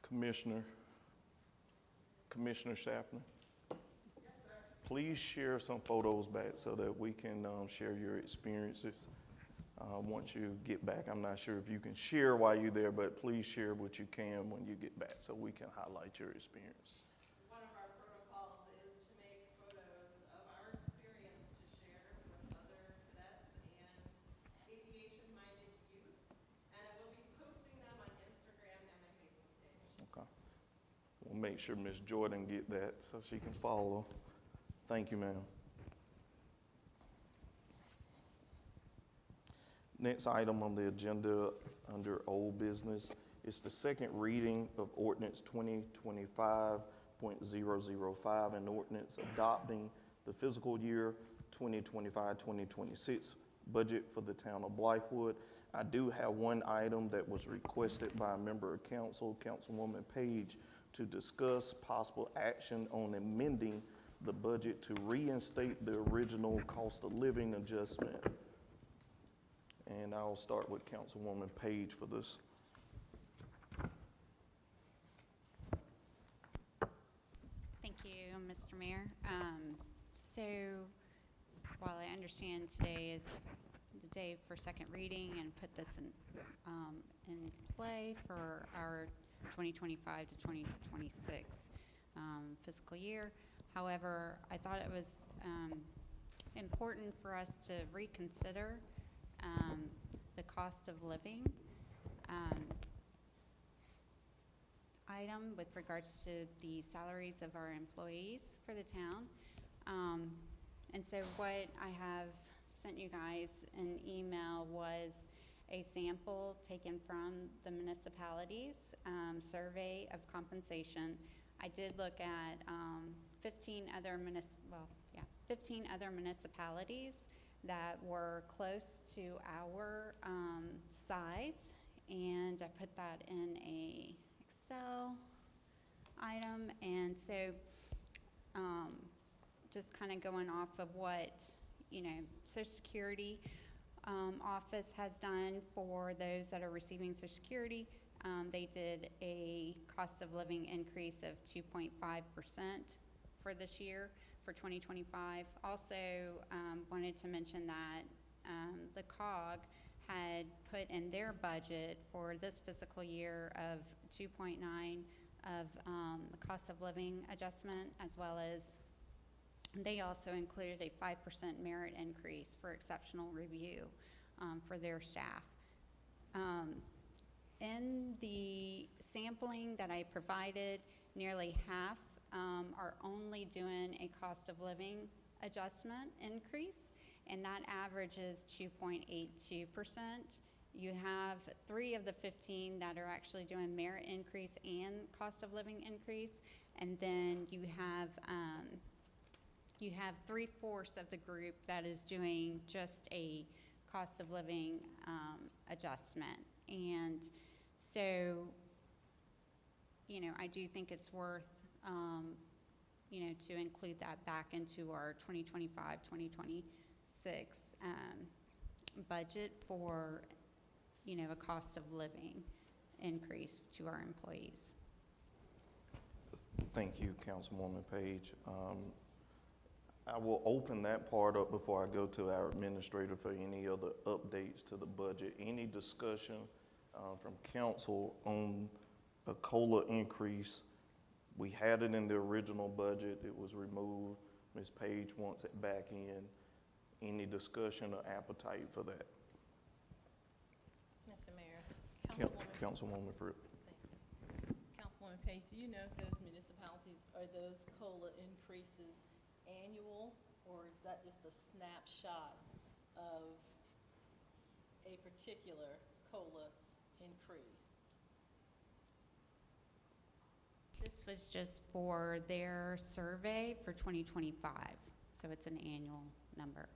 Commissioner Schaffner? Please share some photos back so that we can share your experiences once you get back. I'm not sure if you can share while you're there, but please share what you can when you get back so we can highlight your experience. One of our protocols is to make photos of our experience to share with other cadets and aviation-minded youth, and I will be posting them on Instagram and my Facebook page. Okay. We'll make sure Ms. Jordan get that so she can follow. Thank you, ma'am. Next item on the agenda under old business is the second reading of ordinance 2025.005, an ordinance adopting the fiscal year 2025-2026 budget for the town of Blythewood. I do have one item that was requested by a member of council, Councilwoman Page, to discuss possible action on amending the budget to reinstate the original cost of living adjustment. And I'll start with Councilwoman Page for this. Thank you, Mr. Mayor. So while I understand today is the day for second reading and put this in play for our 2025 to 2026 fiscal year, however, I thought it was important for us to reconsider the cost of living item with regards to the salaries of our employees for the town. And so what I have sent you guys in email was a sample taken from the municipalities survey of compensation. I did look at 15 other municipalities that were close to our size, and I put that in a Excel item. And so just kind of going off of what, Social Security office has done for those that are receiving Social Security. They did a cost of living increase of 2.5% for this year, for 2025. Also wanted to mention that the COG had put in their budget for this fiscal year of 2.9 of the cost of living adjustment, as well as they also included a 5% merit increase for exceptional review for their staff. In the sampling that I provided, nearly half are only doing a cost of living adjustment increase, and that averages 2.82%. You have 3 of the 15 that are actually doing merit increase and cost of living increase, and then you have 3/4 of the group that is doing just a cost of living adjustment. And so, I do think it's worth to include that back into our 2025-2026 budget for, a cost of living increase to our employees. Thank you, Councilwoman Page. I will open that part up before I go to our administrator for any other updates to the budget. Any discussion from council on a COLA increase? We had it in the original budget. It was removed. Ms. Page wants it back in. Any discussion or appetite for that? Mr. Mayor. Councilwoman Fruit. Thank you. Councilwoman Page, do you know if those municipalities, are those COLA increases annual, or is that just a snapshot of a particular COLA increase? This was just for their survey for 2025, so it's an annual number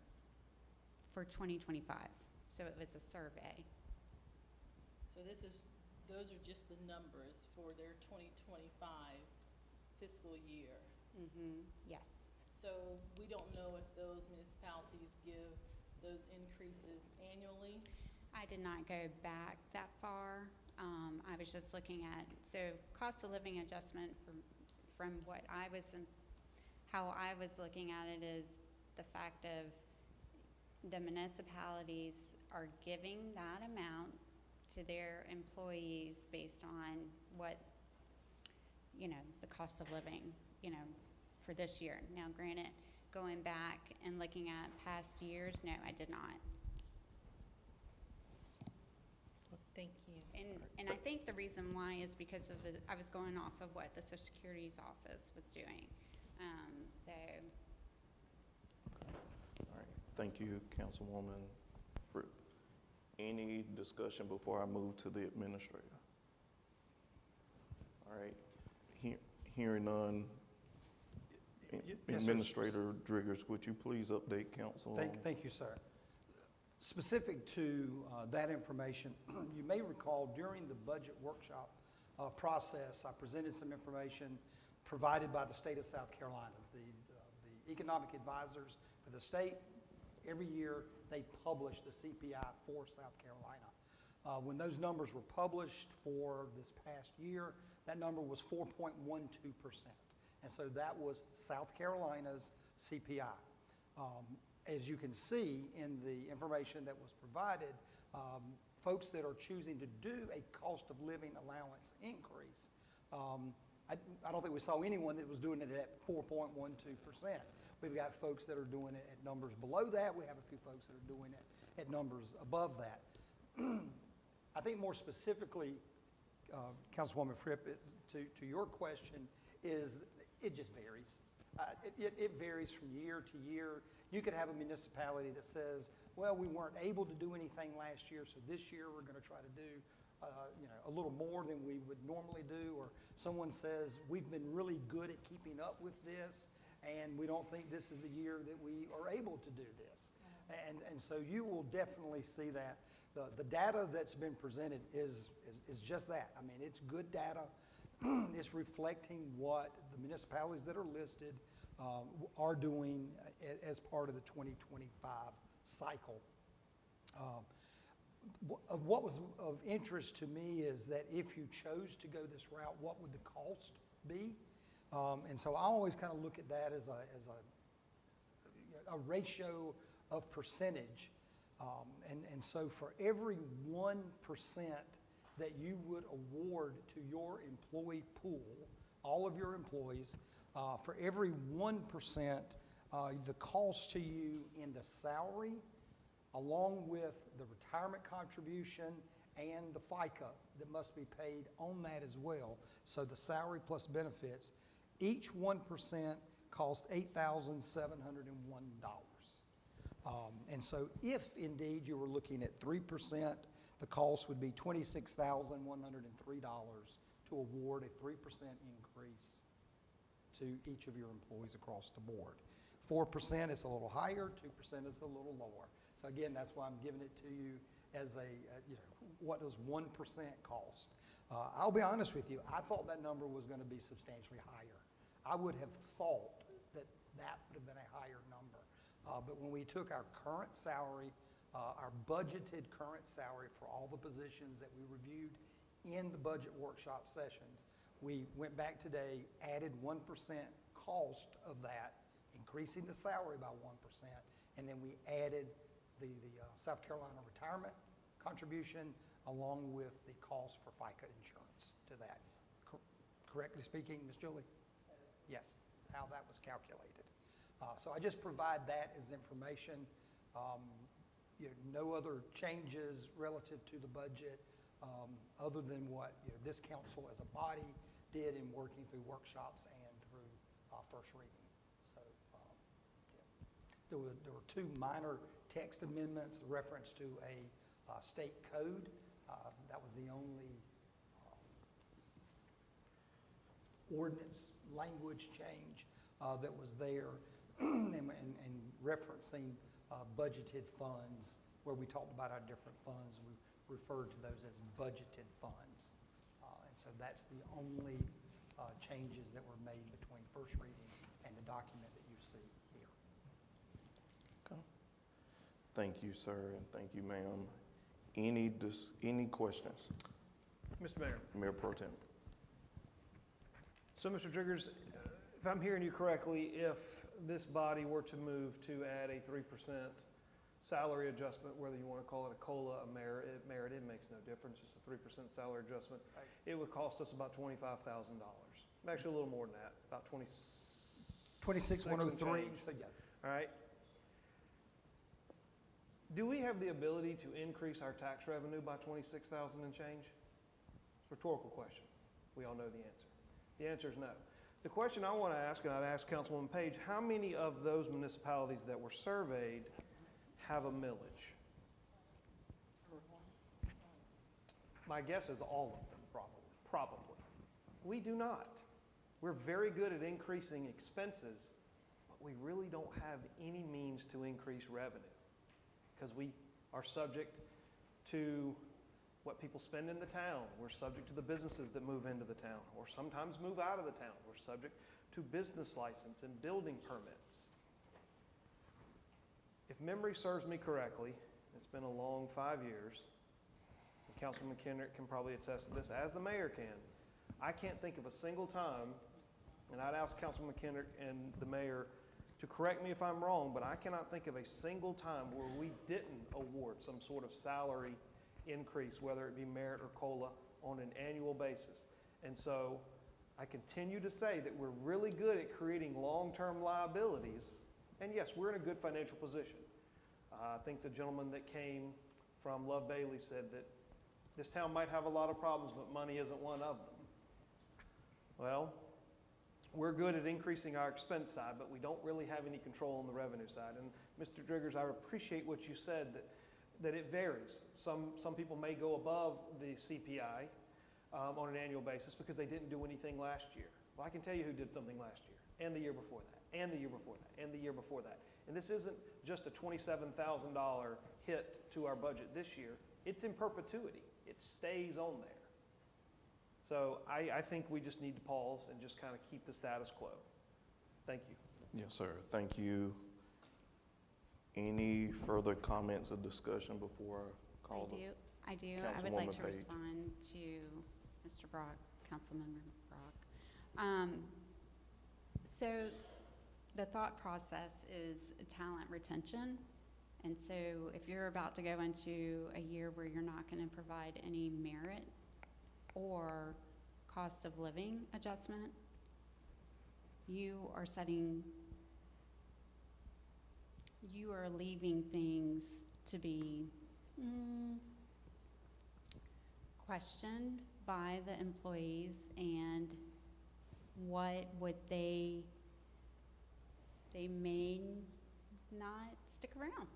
for 2025. So it was a survey. So those are just the numbers for their 2025 fiscal year. Yes. So we don't know if those municipalities give those increases annually? I did not go back that far. I was just looking at, so cost of living adjustment from what I was, how I was looking at it is the fact of the municipalities are giving that amount to their employees based on what, the cost of living, for this year. Now, granted, going back and looking at past years, no, I did not. Thank you. And I think the reason why is because of I was going off of what the Social Security's office was doing. So. All right, thank you, Councilwoman Fripp. Any discussion before I move to the administrator? All right, hearing none. Yes, sir. Administrator Driggers, would you please update council? Thank you, sir. Specific to that information, you may recall during the budget workshop process, I presented some information provided by the state of South Carolina. The economic advisors for the state, every year they publish the CPI for South Carolina. When those numbers were published for this past year, that number was 4.12%. And so that was South Carolina's CPI. As you can see in the information that was provided, folks that are choosing to do a cost of living allowance increase, I don't think we saw anyone that was doing it at 4.12%. We've got folks that are doing it at numbers below that. We have a few folks that are doing it at numbers above that. I think more specifically, Councilwoman Fripp, to your question, is it just varies. It varies from year to year. You could have a municipality that says, well, we weren't able to do anything last year, so this year we're going to try to do a little more than we would normally do. Or someone says, we've been really good at keeping up with this, and we don't think this is the year that we are able to do this. And so you will definitely see that. The data that's been presented is just that. I mean, it's good data. It's reflecting what the municipalities that are listed are doing as part of the 2025 cycle. What was of interest to me is that if you chose to go this route, what would the cost be? And so I always kind of look at that as a ratio of percentage. And so for every 1% that you would award to your employee pool, all of your employees, for every 1%, the cost to you in the salary, along with the retirement contribution and the FICA that must be paid on that as well, so the salary plus benefits, each 1% cost $8,701. And so if indeed you were looking at 3%, the cost would be $26,103 to award a 3% increase to each of your employees across the board. 4% is a little higher, 2% is a little lower. So again, that's why I'm giving it to you as what does 1% cost? I'll be honest with you, I thought that number was going to be substantially higher. I would have thought that would have been a higher number. But when we took our current salary, our budgeted current salary for all the positions that we reviewed in the budget workshop sessions, we went back today, added 1% cost of that, increasing the salary by 1%, and then we added the South Carolina retirement contribution along with the cost for FICA insurance to that. Correctly speaking, Ms. Julie? Yes, how that was calculated. So I just provide that as information. No other changes relative to the budget other than what this council as a body did in working through workshops and through first reading. So there were two minor text amendments, reference to a state code. That was the only ordinance language change that was there, and referencing budgeted funds, where we talked about our different funds. We referred to those as budgeted funds. And so that's the only changes that were made between first reading and the document that you see here. Okay. Thank you, sir, and thank you, ma'am. Any questions? Mr. Mayor. Mayor Pro Tem. So, Mr. Driggers, if I'm hearing you correctly, if this body were to move to add a 3% salary adjustment, whether you want to call it a COLA, a merit, it makes no difference, it's a 3% salary adjustment, it would cost us about $25,000. Actually, a little more than that, about 26,103, so yeah. All right. Do we have the ability to increase our tax revenue by 26,000 and change? It's a rhetorical question. We all know the answer. The answer is no. The question I want to ask, and I'd ask Councilwoman Page, how many of those municipalities that were surveyed have a millage? My guess is all of them, probably. We do not. We're very good at increasing expenses, but we really don't have any means to increase revenue because we are subject to what people spend in the town. We're subject to the businesses that move into the town or sometimes move out of the town. We're subject to business license and building permits. If memory serves me correctly, it's been a long 5 years, and Councilman Kendrick can probably attest to this, as the mayor can. I can't think of a single time, and I'd ask Councilman Kendrick and the mayor to correct me if I'm wrong, but I cannot think of a single time where we didn't award some sort of salary increase, whether it be merit or COLA, on an annual basis. And so I continue to say that we're really good at creating long-term liabilities. And yes, we're in a good financial position. I think the gentleman that came from Love Bailey said that this town might have a lot of problems, but money isn't one of them. Well, we're good at increasing our expense side, but we don't really have any control on the revenue side. And Mr. Driggers, I appreciate what you said, that it varies. Some people may go above the CPI on an annual basis because they didn't do anything last year. Well, I can tell you who did something last year, and the year before that, and the year before that, and the year before that. And this isn't just a $27,000 hit to our budget this year. It's in perpetuity. It stays on there. So I think we just need to pause and just kind of keep the status quo. Thank you. Yes, sir. Thank you. Any further comments or discussion before I call I do. I would like to Councilwoman Page. respond to Mr. Brock, Councilmember Brock. So the thought process is talent retention. And so if you're about to go into a year where you're not going to provide any merit or cost of living adjustment, you are leaving things to be questioned by the employees, and what would they may not stick around.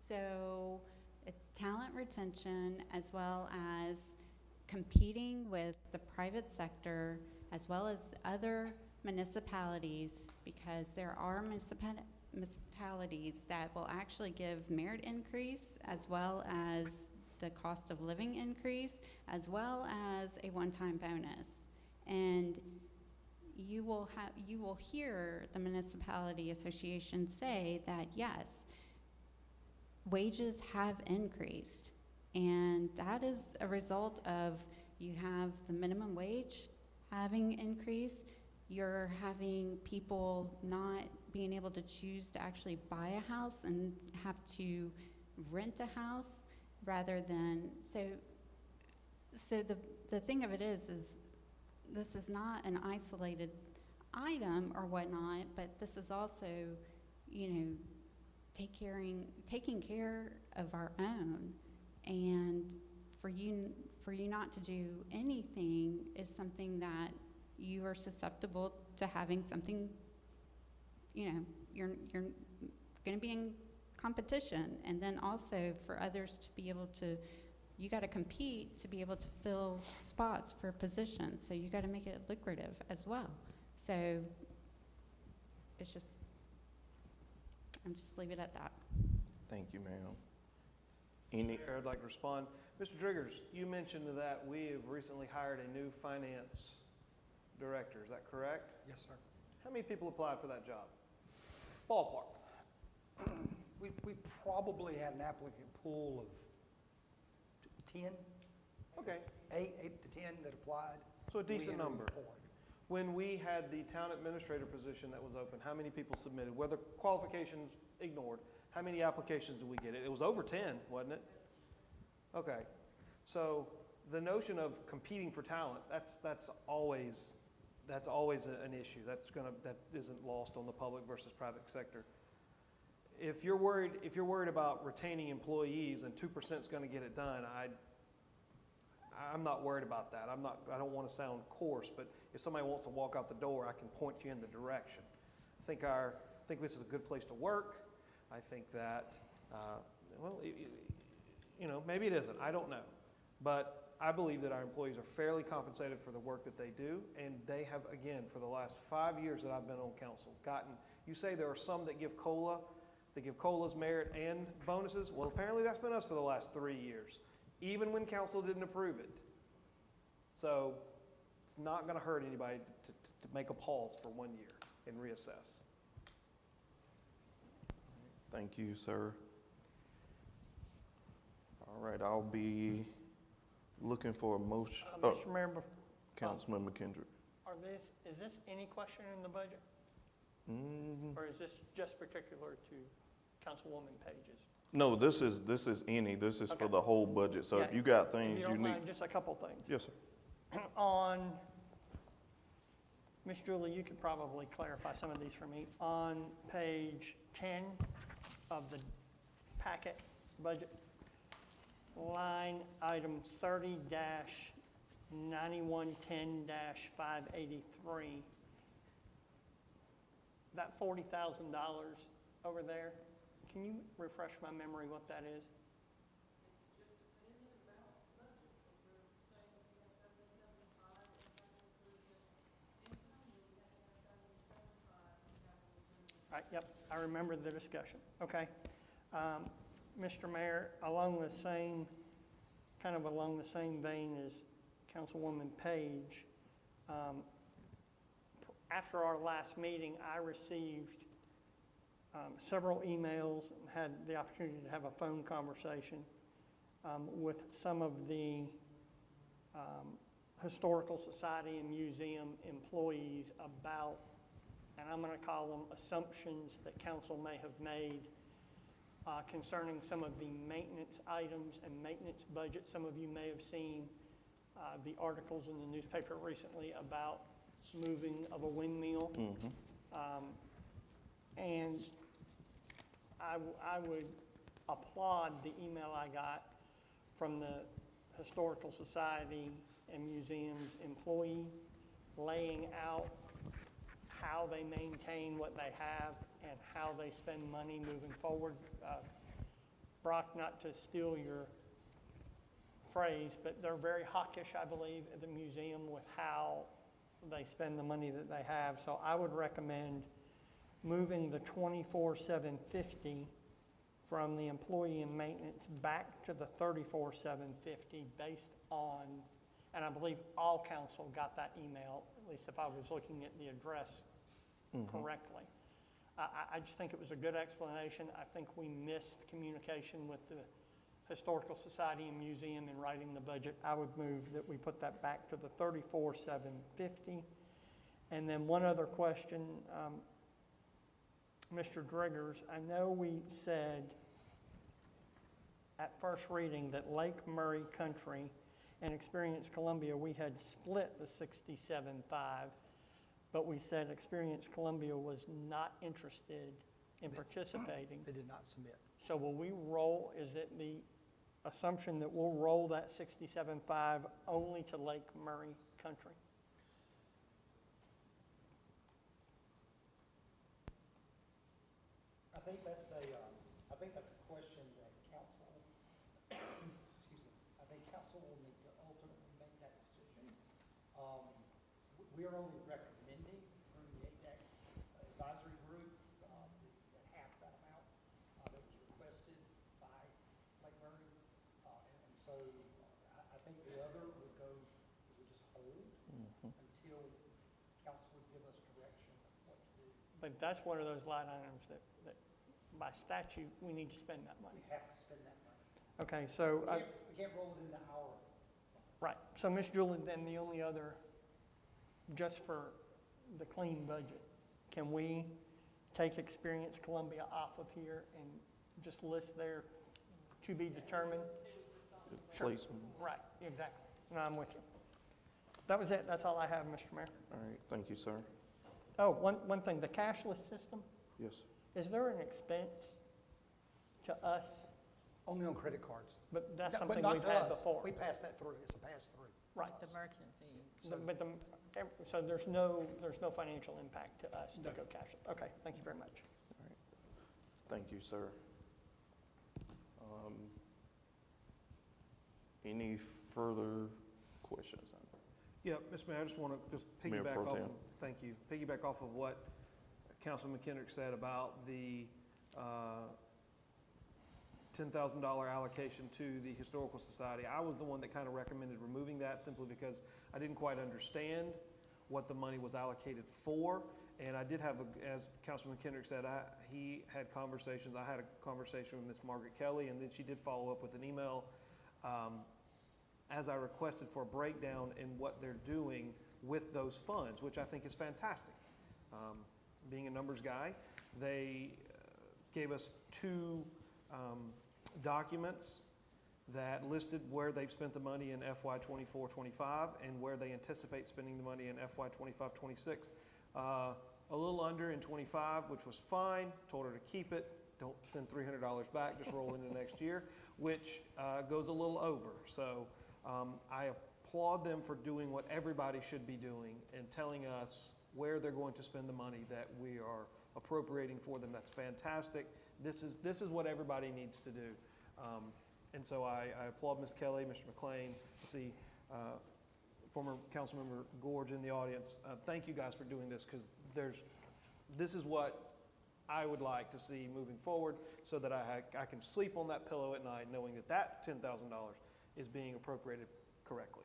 So it's talent retention as well as competing with the private sector as well as other municipalities, because there are municipalities that will actually give merit increase as well as the cost of living increase as well as a one-time bonus. And you will hear the municipality association say that yes, wages have increased, and that is a result of you have the minimum wage having increased, you're having people not being able to choose to actually buy a house and have to rent a house rather than, so the thing of it is this is not an isolated item or whatnot, but this is also, taking care of our own. And for you not to do anything is something that you are susceptible to having something, you're going to be in competition. And then also for others to be able to, you got to compete to be able to fill spots for positions. So you got to make it lucrative as well. So it's just, I'm just leave it at that. Thank you, ma'am. Mayor, I'd like to respond. Mr. Driggers, you mentioned that we have recently hired a new finance director. Is that correct? Yes, sir. How many people applied for that job? Ballpark. We probably had an applicant pool of 10. Okay, 8 to 10 that applied. so a We decent interviewed number. 4. When we had the town administrator position that was open, how many people submitted? Whether qualifications ignored, how many applications did we get? It was over 10, wasn't it? Okay, so the notion of competing for talent, that's always an issue. That isn't lost on the public versus private sector. If you're worried about retaining employees and 2% is going to get it done, I'm not worried about that. I don't want to sound coarse, but if somebody wants to walk out the door, I can point you in the direction. I think this is a good place to work. I think that, maybe it isn't. I don't know. But I believe that our employees are fairly compensated for the work that they do, and they have, again, for the last 5 years that I've been on council, you say there are some that give COLAs, merit, and bonuses. Well, apparently that's been us for the last 3 years, even when council didn't approve it. So it's not going to hurt anybody to make a pause for 1 year and reassess. Thank you, sir. All right, I'll be looking for a motion. Mr. Mayor, Councilman McKendrick. is this any question in the budget? Or is this just particular to Councilwoman Page's? No, this is for Okay. the whole budget. So if Yeah, you got If things you you don't need. mind, just a couple things. Yes, sir. On, Ms. Julie, you could probably clarify some of these for me. On page 10 of the packet budget, line item 30-9110-583, that $40,000 over there, can you refresh my memory what that is? Right, yep, I remember the discussion. Okay. Mr. Mayor, along the same vein as Councilwoman Page, after our last meeting, I received several emails and had the opportunity to have a phone conversation with some of the Historical Society and Museum employees about, and I'm going to call them assumptions that council may have made concerning some of the maintenance items and maintenance budget. Some of you may have seen the articles in the newspaper recently about moving of a windmill. And I would applaud the email I got from the Historical Society and Museums employee laying out how they maintain what they have and how they spend money moving forward. Brock, not to steal your phrase, but they're very hawkish, I believe, at the museum with how they spend the money that they have. So I would recommend moving the 24,750 from the employee and maintenance back to the 34,750 based on, and I believe all council got that email, at least if I was looking at the address correctly. I just think it was a good explanation. I think we missed communication with the Historical Society and Museum in writing the budget. I would move that we put that back to the 34,750. And then one other question, Mr. Driggers, I know we said at first reading that Lake Murray Country and Experience Columbia, we had split the 67.5, but we said Experience Columbia was not interested in participating. They did not submit. So will we roll, is it the assumption that we'll roll that 67.5 only to Lake Murray Country? I think that's a question that council, excuse me, I think council will need to ultimately make that decision. We are only recommending through the ATAX advisory group that half that amount that was requested by Lake Murray. And so I think the other would just hold until council would give us direction of what to do. But that's one of those line items that by statute, we need to spend that money. We have to spend that money. Okay, so We can't roll it into our fund. Right, so Ms. Julie, then the only other, just for the clean budget, can we take Experience Columbia off of here and just list there to be determined? Sure. Placement. Right, exactly. No, I'm with you. That was it, that's all I have, Mr. Mayor. All right, thank you, sir. Oh, one thing, the cashless system, Yes. is there an expense to us? Only on credit cards. But that's But something not we've to had us. before. We pass that through, it's a pass-through. Right, The merchant fees. But so there's no financial impact to us to No. go cashless. Okay, thank you very much. Thank you, sir. Any further questions? Yeah, Mr. Mayor, I just want to Mayor piggyback Pro off, Tem. thank you, piggyback off of what Councilman McKendrick said about the $10,000 allocation to the Historical Society. I was the one that kind of recommended removing that simply because I didn't quite understand what the money was allocated for. And I did have, as Councilman McKendrick said, he had conversations, I had a conversation with Ms. Margaret Kelly, and then she did follow up with an email as I requested for a breakdown in what they're doing with those funds, which I think is fantastic. Being a numbers guy, they gave us two documents that listed where they've spent the money in FY '24-25 and where they anticipate spending the money in FY '25-26. A little under in '25, which was fine. Told her to keep it. Don't send $300 back, just roll into next year, which goes a little over. So I applaud them for doing what everybody should be doing and telling us where they're going to spend the money that we are appropriating for them. That's fantastic. This is what everybody needs to do. And so I applaud Ms. Kelly, Mr. McLean. I see former Councilmember Gorge in the audience. Thank you guys for doing this, because this is what I would like to see moving forward, so that I can sleep on that pillow at night knowing that that $10,000 is being appropriated correctly.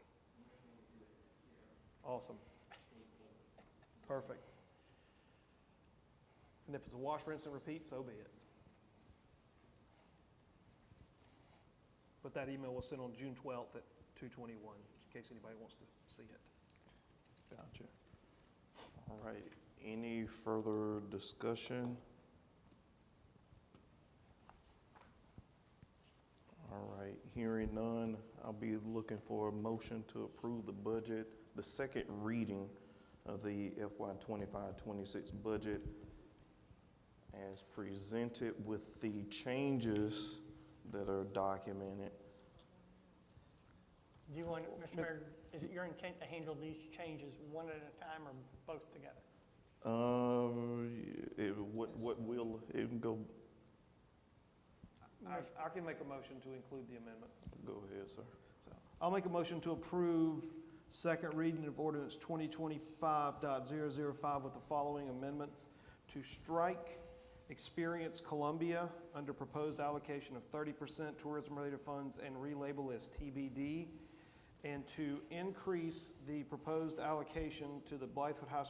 Awesome. Perfect. And if it's a wash, rinse, and repeat, so be it. But that email was sent on June 12th at 2:21, in case anybody wants to see it. Gotcha. All right, any further discussion? All right, hearing none, I'll be looking for a motion to approve the budget, the second reading of the FY '25-26 budget as presented with the changes that are documented. Do you want, Mr. Mayor, is it your intent to handle these changes one at a time or both together? It can go, I can make a motion to include the amendments. go ahead, sir. So I'll make a motion to approve second reading of ordinance 2025.005 with the following amendments: to strike Experience Columbia under proposed allocation of 30% tourism-related funds and relabel as TBD, and to increase the proposed allocation to the Blythewood High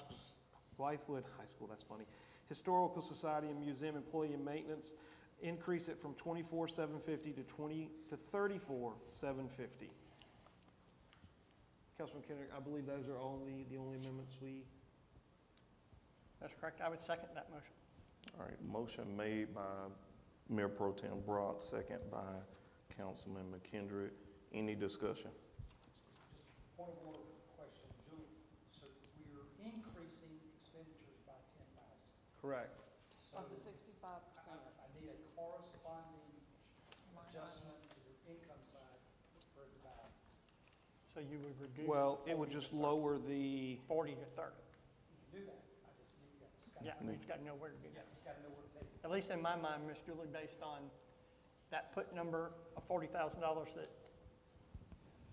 School, that's funny, Historical Society and Museum Employee and Maintenance, increase it from $24,750 to $34,750. Councilman Kendrick, I believe those are the only amendments we. That's correct. I would second that motion. All right, motion made by Mayor Pro Tem Brock, second by Councilman McKendrick. Any discussion? Just point of order question, Julie. So we're increasing expenditures by 10,000. Correct. So Of the 65%. I need a corresponding adjustment to your income side for the balance. So you would reduce. Well, it would 40 to just 30. lower the, 40 to 30. You can do that. I just need, Yeah, we just got to know where to do that. just got to know where to take it. At least in my mind, Ms. Julie, based on that put number of $40,000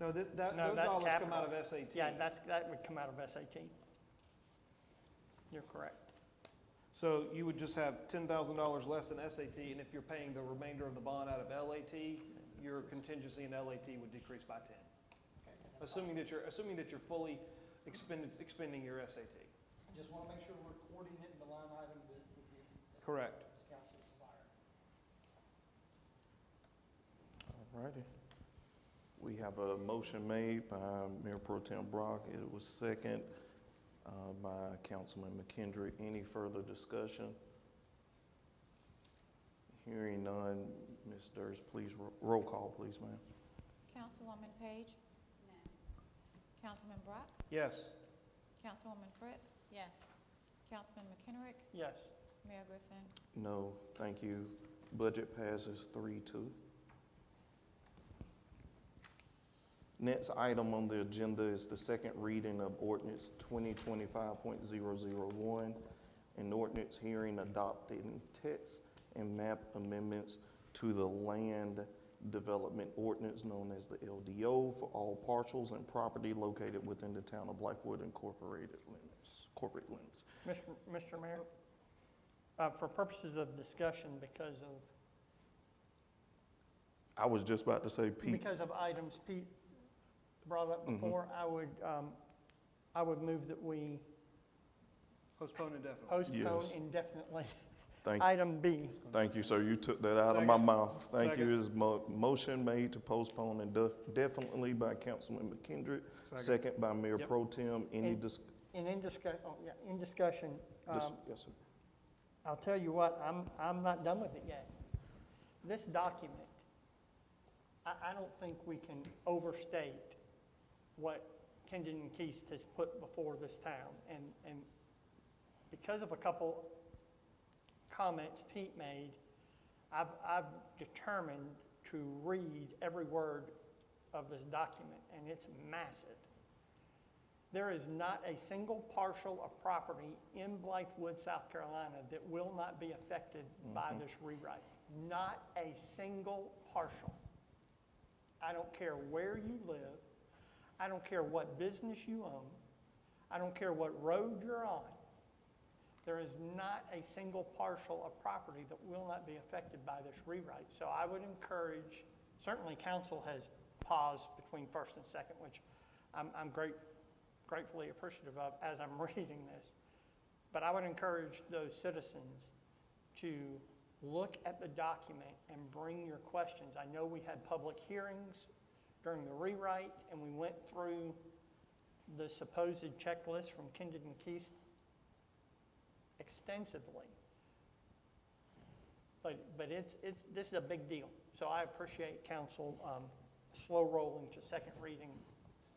that, no, those that's dollars come out capital. of SAT. yeah, that would come out of SAT. You're correct. So you would just have $10,000 less than SAT, and if you're paying the remainder of the bond out of LAT, your contingency in LAT would decrease by 10. Assuming that you're fully expending your SAT. Just want to make sure we're recording it in the line item that Correct. this council desire. All righty. We have a motion made by Mayor Pro Tem Brock. It was second by Councilman McKendrick. Any further discussion? Hearing none, Ms. Durst, please, roll call, please, ma'am. Councilwoman Page? No. Councilman Brock? Yes. Councilwoman Fritz? Yes. Councilman McKenrick? Yes. Mayor Griffin? No, thank you. Budget passes 3-2. Next item on the agenda is the second reading of ordinance 2025.001, an ordinance hearing adopting text and map amendments to the land development ordinance known as the LDO for all parcels and property located within the town of Blythewood incorporated limits, corporate limits. Mr. Mayor, for purposes of discussion, because I was just about to say, Pete. of items Pete brought up before, I would move that we Postpone indefinitely. postpone Yes. indefinitely Thank item B. Thank you, sir. You took that out of my Second. mouth. Thank you. Second. Is motion made to postpone indefinitely by Councilman McKendrick, second by Mayor Yep. Pro Tem. Any And- dis? And in discussion, Yes, sir. I'll tell you what, I'm not done with it yet. This document, I don't think we can overstate what Kendon and Keast has put before this town. And because of a couple comments Pete made, I've determined to read every word of this document, and it's massive. There is not a single parcel of property in Blythewood, South Carolina that will not be affected by this rewrite. Not a single parcel. I don't care where you live. I don't care what business you own. I don't care what road you're on. There is not a single parcel of property that will not be affected by this rewrite. So I would encourage, certainly council has paused between first and second, which I'm gratefully appreciative of as I'm reading this. But I would encourage those citizens to look at the document and bring your questions. I know we had public hearings during the rewrite, and we went through the supposed checklist from Kendon and Keast extensively. But this is a big deal. So I appreciate council slow rolling to second reading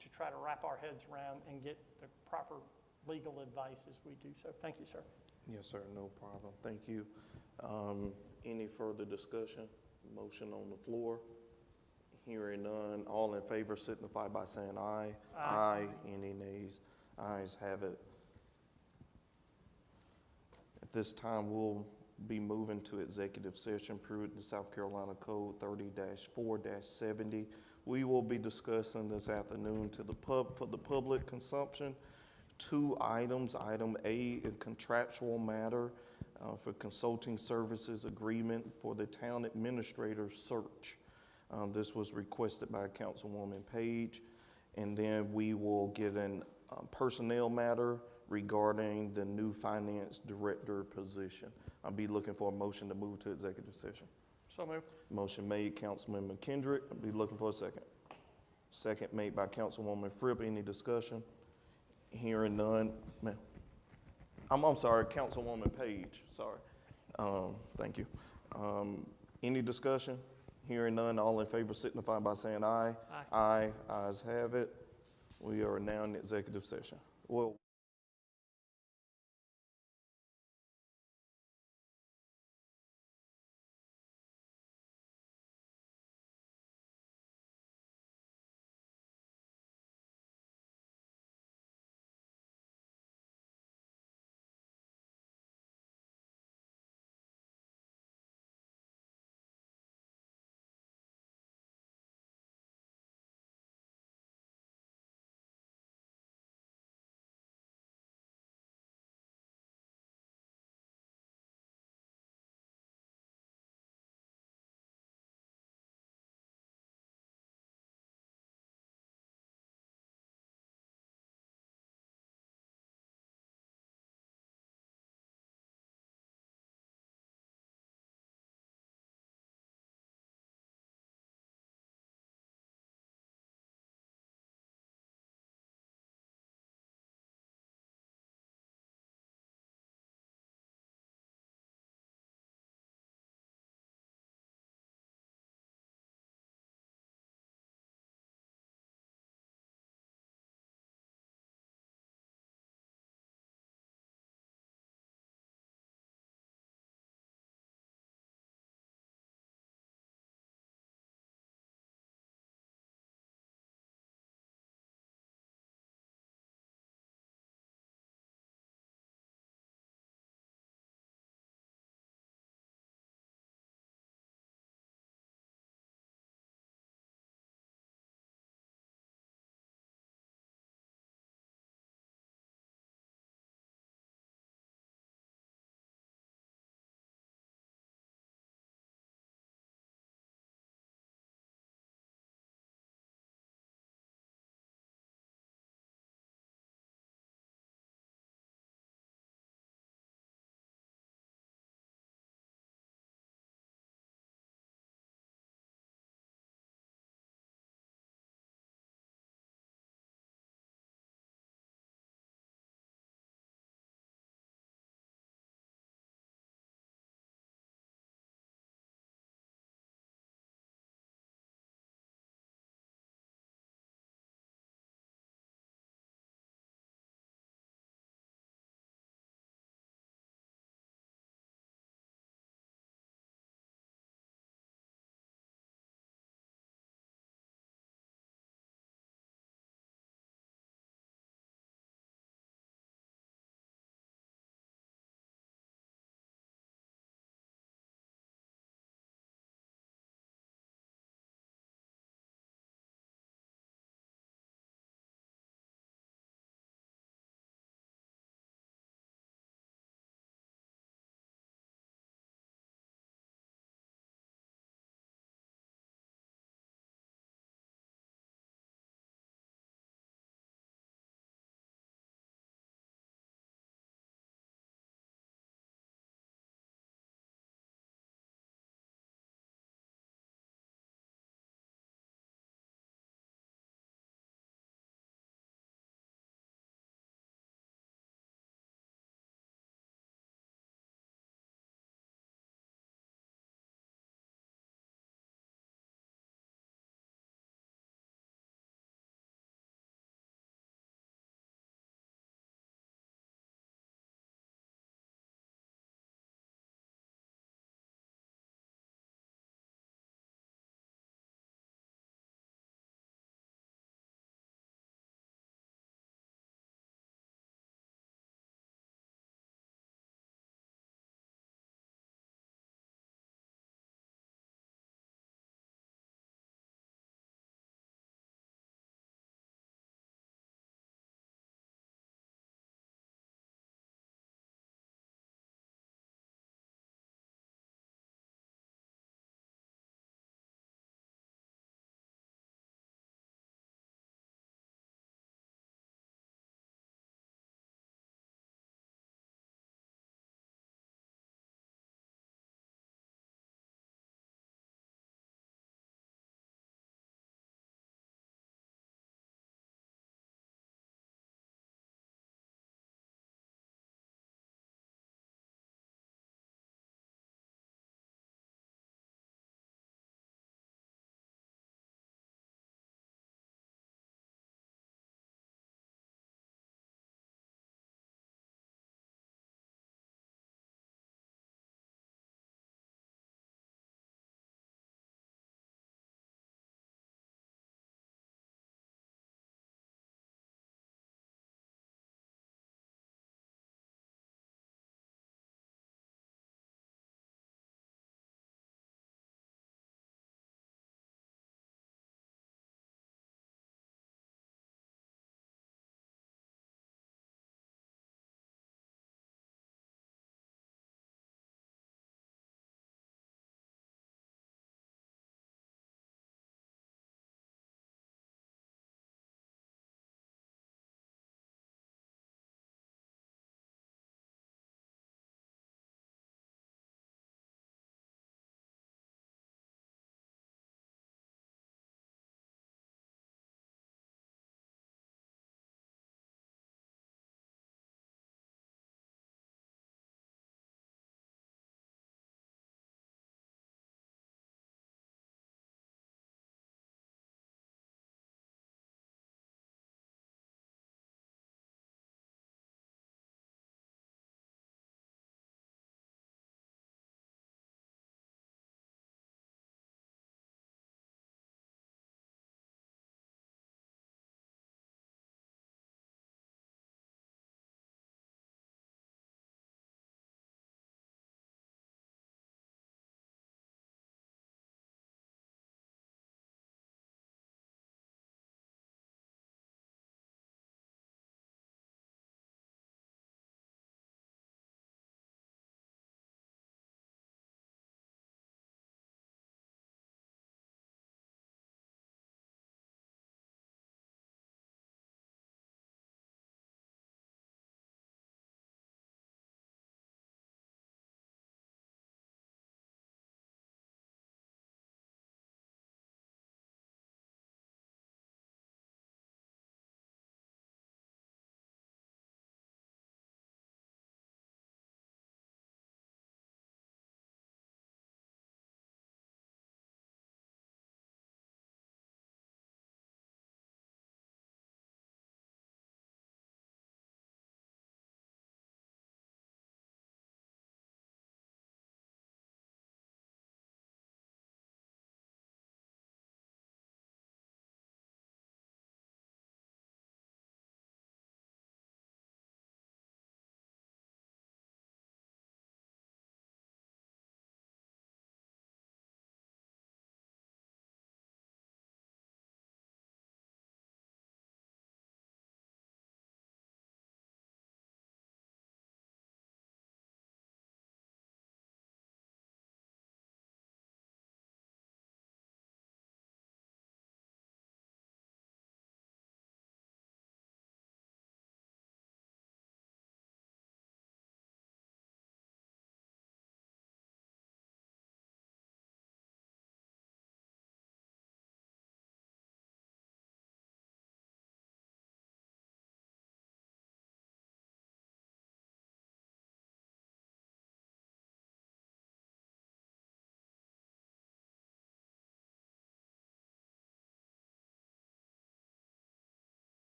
to try to wrap our heads around and get the proper legal advice as we do so. Thank you, sir. Yes, sir. No problem. Thank you. Any further discussion? Motion on the floor. Hearing none. All in favor signify by saying aye. Aye. Any nays? Ayes have it. At this time, we'll be moving to executive session per the South Carolina Code 30-4-70. We will be discussing this afternoon for the public consumption 2 items. Item A, a contractual matter for consulting services agreement for the town administrator search. This was requested by Councilwoman Page. And then we will get a personnel matter regarding the new finance director position. I'll be looking for a motion to move to executive session. So moved. Motion made, Councilman McKendrick. I'll be looking for a second. Second made by Councilwoman Fripp. Any discussion? Hearing none. Ma'am. I'm sorry, Councilwoman Page. Sorry. Thank you. Any discussion? Hearing none. All in favor signify by saying aye. Aye. Aye. Ayes have it. We are now in executive session. Well.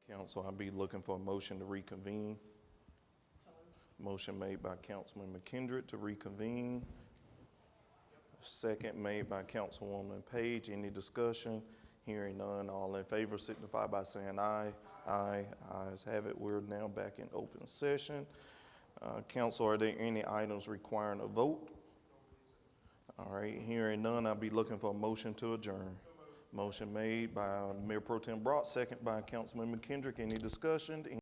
Council, I'll be looking for a motion to reconvene. Motion made by Councilman McKendrick to reconvene. Second made by Councilwoman Page. Any discussion? Hearing none, all in favor signify by saying aye. Aye. Ayes have it. We're now back in open session. Council, are there any items requiring a vote? All right, hearing none, I'll be looking for a motion to adjourn. Motion made by Mayor Pro Tem Brock, second by Councilman McKendrick. Any discussion?